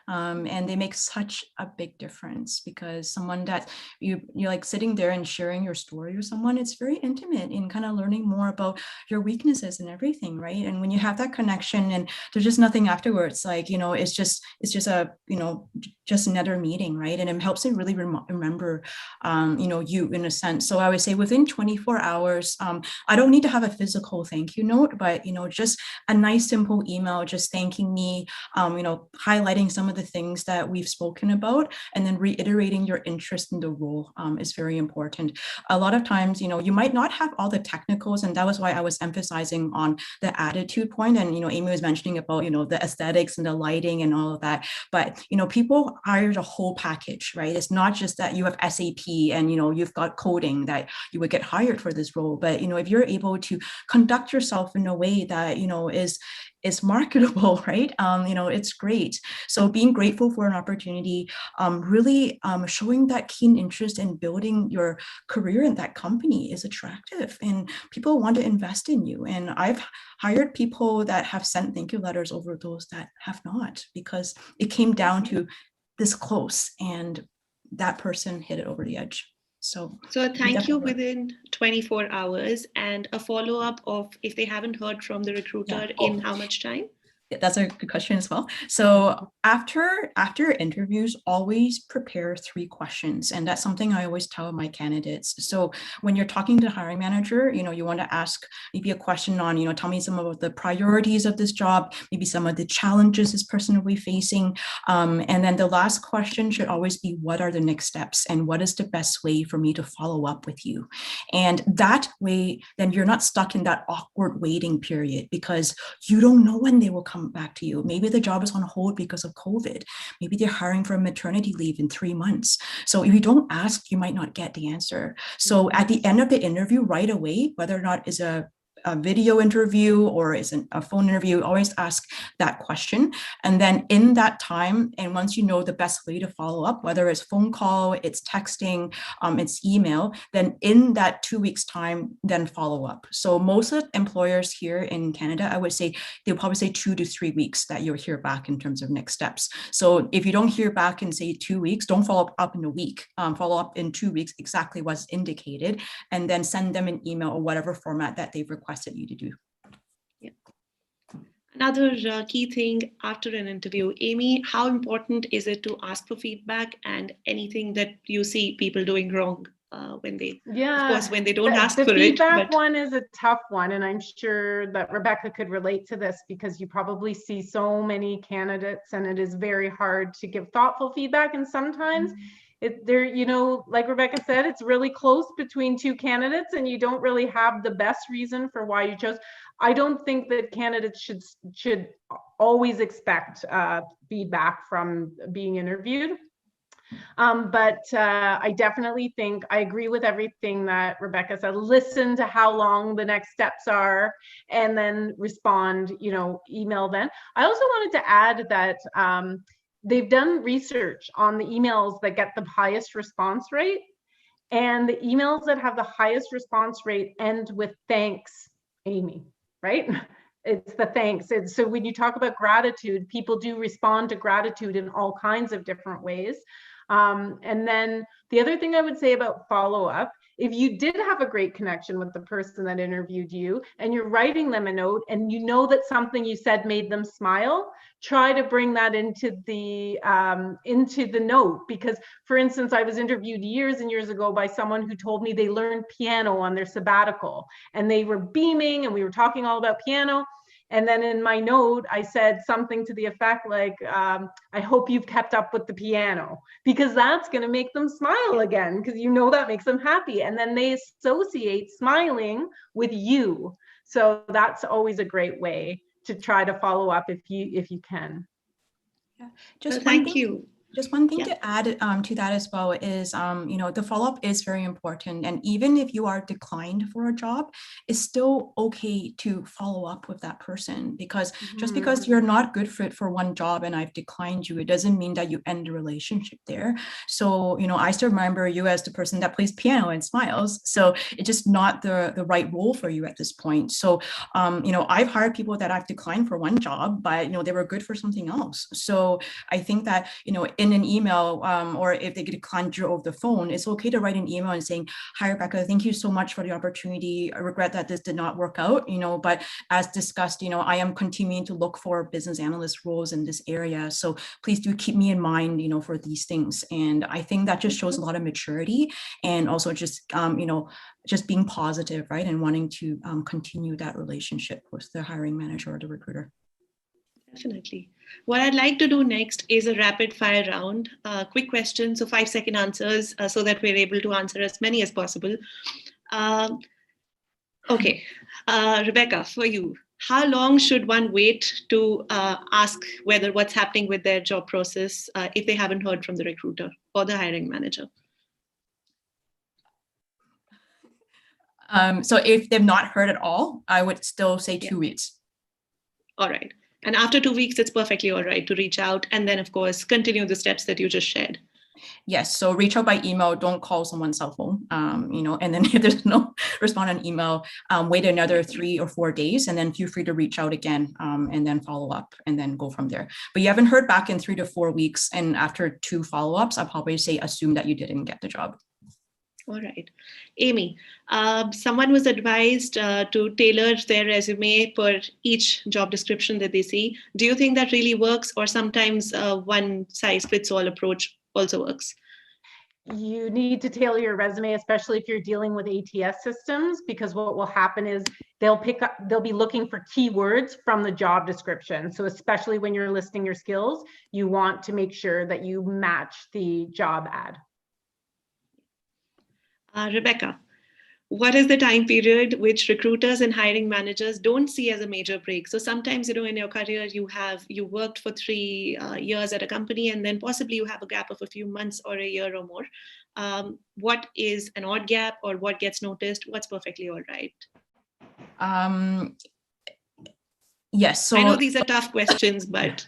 And they make such a big difference, because someone that you're like sitting there and sharing your story with someone, it's very intimate in kind of learning more about your weaknesses and everything, right? And when you have that connection and there's just nothing afterwards, like, it's just a, just another meeting, right? And it helps me really remember, you in a sense. So I would say within 24 hours, I don't need to have a physical thank you note, but, just a nice simple email, just thanking me, highlighting some of the things that we've spoken about, and then reiterating your interest in the role is very important. A lot of times, you might not have all the technicals, and that was why I was emphasizing on the attitude point. And, Amy was mentioning about, the aesthetics and the lighting and all of that. But, people hire the whole package, right? It's not just that you have SAP and, you've got coding that you would get hired for this role. But, if you're able to conduct yourself in a way that, is marketable, right? It's great. So being grateful for an opportunity, really showing that keen interest in building your career in that company is attractive, and people want to invest in you. And I've hired people that have sent thank you letters over those that have not, because it came down to this close and that person hit it over the edge. So thank you within 24 hours, and a follow-up of if they haven't heard from the recruiter in how much time? That's a good question as well. So after interviews, always prepare 3 questions. And that's something I always tell my candidates. So when you're talking to the hiring manager, you want to ask maybe a question on, tell me some of the priorities of this job, maybe some of the challenges this person will be facing. And then the last question should always be, what are the next steps? And what is the best way for me to follow up with you? And that way, then you're not stuck in that awkward waiting period, because you don't know when they will come back to you. Maybe the job is on hold because of COVID. Maybe they're hiring for a maternity leave in 3 months. So if you don't ask, you might not get the answer. So at the end of the interview, right away, whether or not it's a video interview or is a phone interview, always ask that question. And then in that time, and once you know the best way to follow up, whether it's phone call, it's texting, it's email, then in that 2 weeks time, then follow up. So most of the employers here in Canada, I would say they'll probably say 2 to 3 weeks that you'll hear back in terms of next steps. So if you don't hear back in say 2 weeks, don't follow up in a week, follow up in 2 weeks, exactly what's indicated, and then send them an email or whatever format that they've requested you to do. Yeah. Another key thing after an interview, Amy, how important is it to ask for feedback and anything that you see people doing wrong when they, of course, when they don't ask for it. The feedback one is a tough one, and I'm sure that Rebecca could relate to this, because you probably see so many candidates and it is very hard to give thoughtful feedback, and sometimes you know, like Rebecca said, it's really close between two candidates and you don't really have the best reason for why you chose. I don't think that candidates should always expect feedback from being interviewed. But I definitely think I agree with everything that Rebecca said. Listen to how long the next steps are and then respond, you know, email then. I also wanted to add that they've done research on the emails that get the highest response rate, and the emails that have the highest response rate end with thanks, Amy, right? It's the thanks. And so when you talk about gratitude, people do respond to gratitude in all kinds of different ways. And then the other thing I would say about follow-up, if you did have a great connection with the person that interviewed you and you're writing them a note and you know that something you said made them smile, try to bring that into the note. Because for instance, I was interviewed years and years ago by someone who told me they learned piano on their sabbatical and they were beaming and we were talking all about piano. And then in my note, I said something to the effect like, I hope you've kept up with the piano, because that's going to make them smile again, because you know that makes them happy. And then they associate smiling with you. So that's always a great way to try to follow up if you can. Yeah, just thank you. Just one thing to add to that as well is, you know, the follow-up is very important. And even if you are declined for a job, it's still okay to follow up with that person, because just because you're not good fit for one job and I've declined you, it doesn't mean that you end the relationship there. So, you know, I still remember you as the person that plays piano and smiles. So it's just not the right role for you at this point. So, you know, I've hired people that I've declined for one job, but, you know, they were good for something else. So I think that, you know, in an email or if they get declined you over the phone, it's okay to write an email and saying, hi, Rebecca, thank you so much for the opportunity. I regret that this did not work out, you know, but as discussed, you know, I am continuing to look for business analyst roles in this area. So please do keep me in mind, you know, for these things. And I think that just shows a lot of maturity and also just, you know, just being positive, right? And wanting to continue that relationship with the hiring manager or the recruiter. Definitely. What I'd like to do next is a rapid fire round, quick questions, so 5-second answers, so that we're able to answer as many as possible. Okay, Rebecca, for you, how long should one wait to ask whether what's happening with their job process if they haven't heard from the recruiter or the hiring manager? So if they've not heard at all, I would still say 2 weeks. All right. And after 2 weeks, it's perfectly all right to reach out and then, of course, continue the steps that you just shared. Yes. So reach out by email. Don't call someone's cell phone, you know, and then if there's no response on email, wait another 3 or 4 days and then feel free to reach out again and then follow up and then go from there. But you haven't heard back in 3 to 4 weeks. And after 2 follow-ups, I'll probably say assume that you didn't get the job. All right. Amy, someone was advised to tailor their resume per each job description that they see. Do you think that really works, or sometimes one size fits all approach also works? You need to tailor your resume, especially if you're dealing with ATS systems, because what will happen is they'll be looking for keywords from the job description. So especially when you're listing your skills, you want to make sure that you match the job ad. Rebecca, what is the time period which recruiters and hiring managers don't see as a major break? So sometimes, you know, in your career, you worked for 3 years at a company, and then possibly you have a gap of a few months or a year or more. What is an odd gap, or what gets noticed? What's perfectly all right? Yes. So I know these are tough questions, but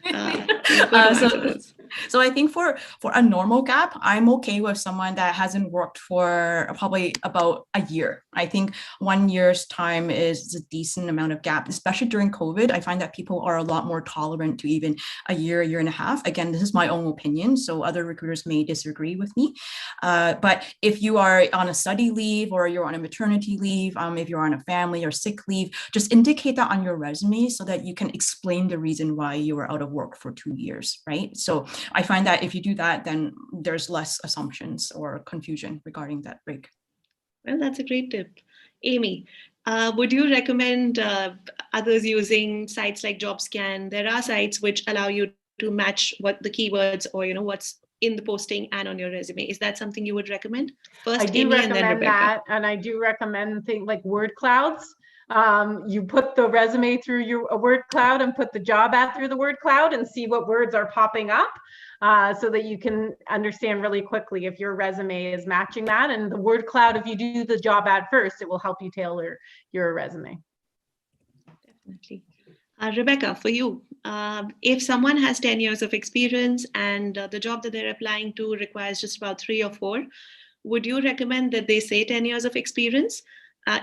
so I think for a normal gap, I'm okay with someone that hasn't worked for probably about a year. I think 1 year's time is a decent amount of gap, especially during COVID. I find that people are a lot more tolerant to even a year and a half. Again, this is my own opinion, so other recruiters may disagree with me. But if you are on a study leave or you're on a maternity leave, if you're on a family or sick leave, just indicate that on your resume so that you can explain the reason why you were out of work for 2 years, right? So I find that if you do that, then there's less assumptions or confusion regarding that break. Well, that's a great tip. Amy, would you recommend others using sites like JobScan? There are sites which allow you to match what the keywords or, you know, what's in the posting and on your resume. Is that something you would recommend? I First, do Amy, and then recommend Rebecca. that, and I do recommend things like word clouds. You put the resume through a word cloud and put the job ad through the word cloud and see what words are popping up, so that you can understand really quickly if your resume is matching that. And the word cloud, if you do the job ad first, it will help you tailor your resume. Definitely. Rebecca, for you, if someone has 10 years of experience and the job that they're applying to requires just about 3 or 4, would you recommend that they say 10 years of experience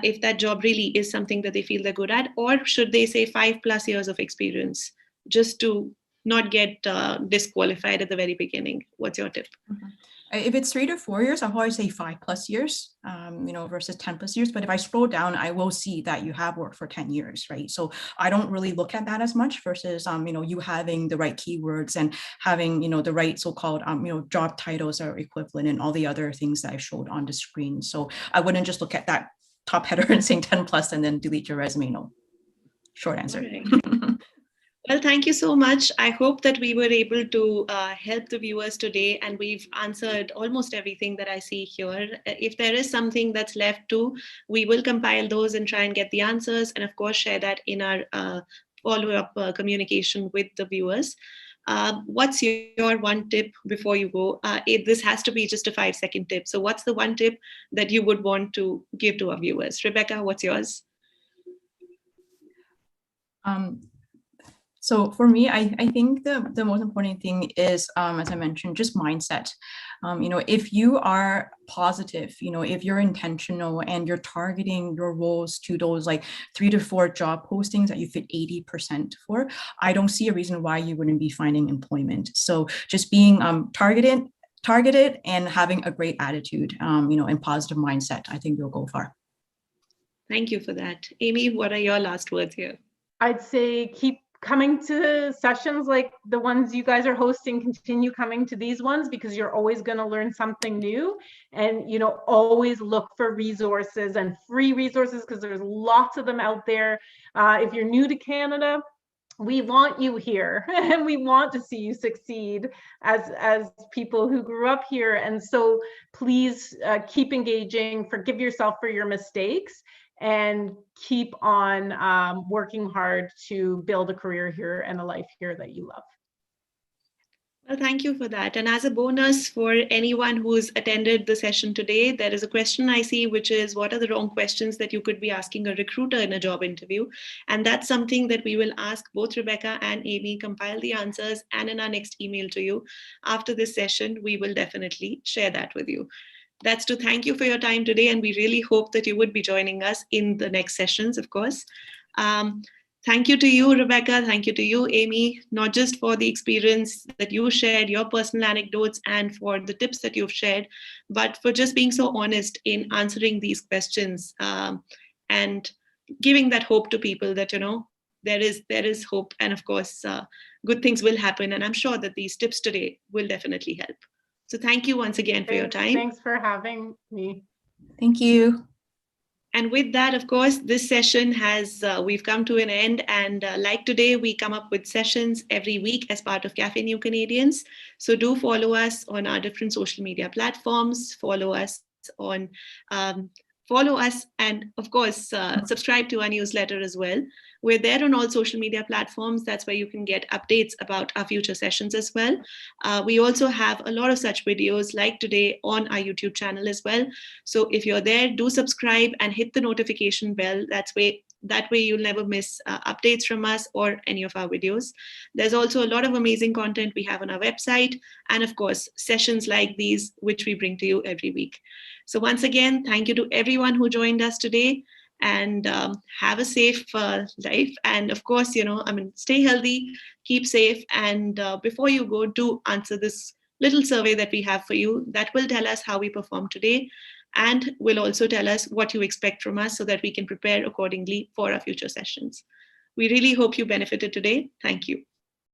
if that job really is something that they feel they're good at? Or should they say 5+ years of experience just to not get disqualified at the very beginning? What's your tip? Mm-hmm. If it's 3 to 4 years, I'll probably say 5+ years, versus 10+ years. But if I scroll down, I will see that you have worked for 10 years, right? So I don't really look at that as much versus, you having the right keywords and having, the right so-called, job titles are equivalent and all the other things that I showed on the screen. So I wouldn't just look at that top header and saying 10+ and then delete your resume. No, short answer. Right. Well, thank you so much. I hope that we were able to help the viewers today, and we've answered almost everything that I see here. If there is something that's left too, we will compile those and try and get the answers, and of course share that in our follow-up communication with the viewers. What's your one tip before you go? This has to be just a 5-second tip. So what's the one tip that you would want to give to our viewers? Rebecca, what's yours? So for me, I think the most important thing is, as I mentioned, just mindset. If you are positive, if you're intentional and you're targeting your roles to those like 3 to 4 job postings that you fit 80% for, I don't see a reason why you wouldn't be finding employment. So just being targeted and having a great attitude, and positive mindset, I think you'll go far. Thank you for that. Amy, what are your last words here? I'd say keep coming to sessions like the ones you guys are hosting. Continue coming to these ones because you're always going to learn something new, and always look for resources and free resources because there's lots of them out there. If you're new to Canada, we want you here and we want to see you succeed as people who grew up here. And so please keep engaging, forgive yourself for your mistakes, and keep on working hard to build a career here and a life here that you love. Well, thank you for that. And as a bonus for anyone who's attended the session today, there is a question I see, which is what are the wrong questions that you could be asking a recruiter in a job interview? And that's something that we will ask both Rebecca and Amy, compile the answers, and in our next email to you after this session, we will definitely share that with you. That's to thank you for your time today. And we really hope that you would be joining us in the next sessions, of course. Thank you to you, Rebecca. Thank you to you, Amy, not just for the experience that you shared, your personal anecdotes, and for the tips that you've shared, but for just being so honest in answering these questions and giving that hope to people that, there is hope. And of course, good things will happen. And I'm sure that these tips today will definitely help. So thank you once again for your time. Thanks for having me. Thank you. And with that, of course, this session we've come to an end. And like today, we come up with sessions every week as part of Cafe New Canadians. So do follow us on our different social media platforms, follow us, and of course, subscribe to our newsletter as well. We're there on all social media platforms. That's where you can get updates about our future sessions as well. We also have a lot of such videos like today on our YouTube channel as well. So if you're there, do subscribe and hit the notification bell. That way you'll never miss updates from us or any of our videos. There's also a lot of amazing content we have on our website. And of course, sessions like these, which we bring to you every week. So once again, thank you to everyone who joined us today, and have a safe life. And of course, stay healthy, keep safe. And before you go, do answer this little survey that we have for you. That will tell us how we performed today, and will also tell us what you expect from us so that we can prepare accordingly for our future sessions. We really hope you benefited today. Thank you.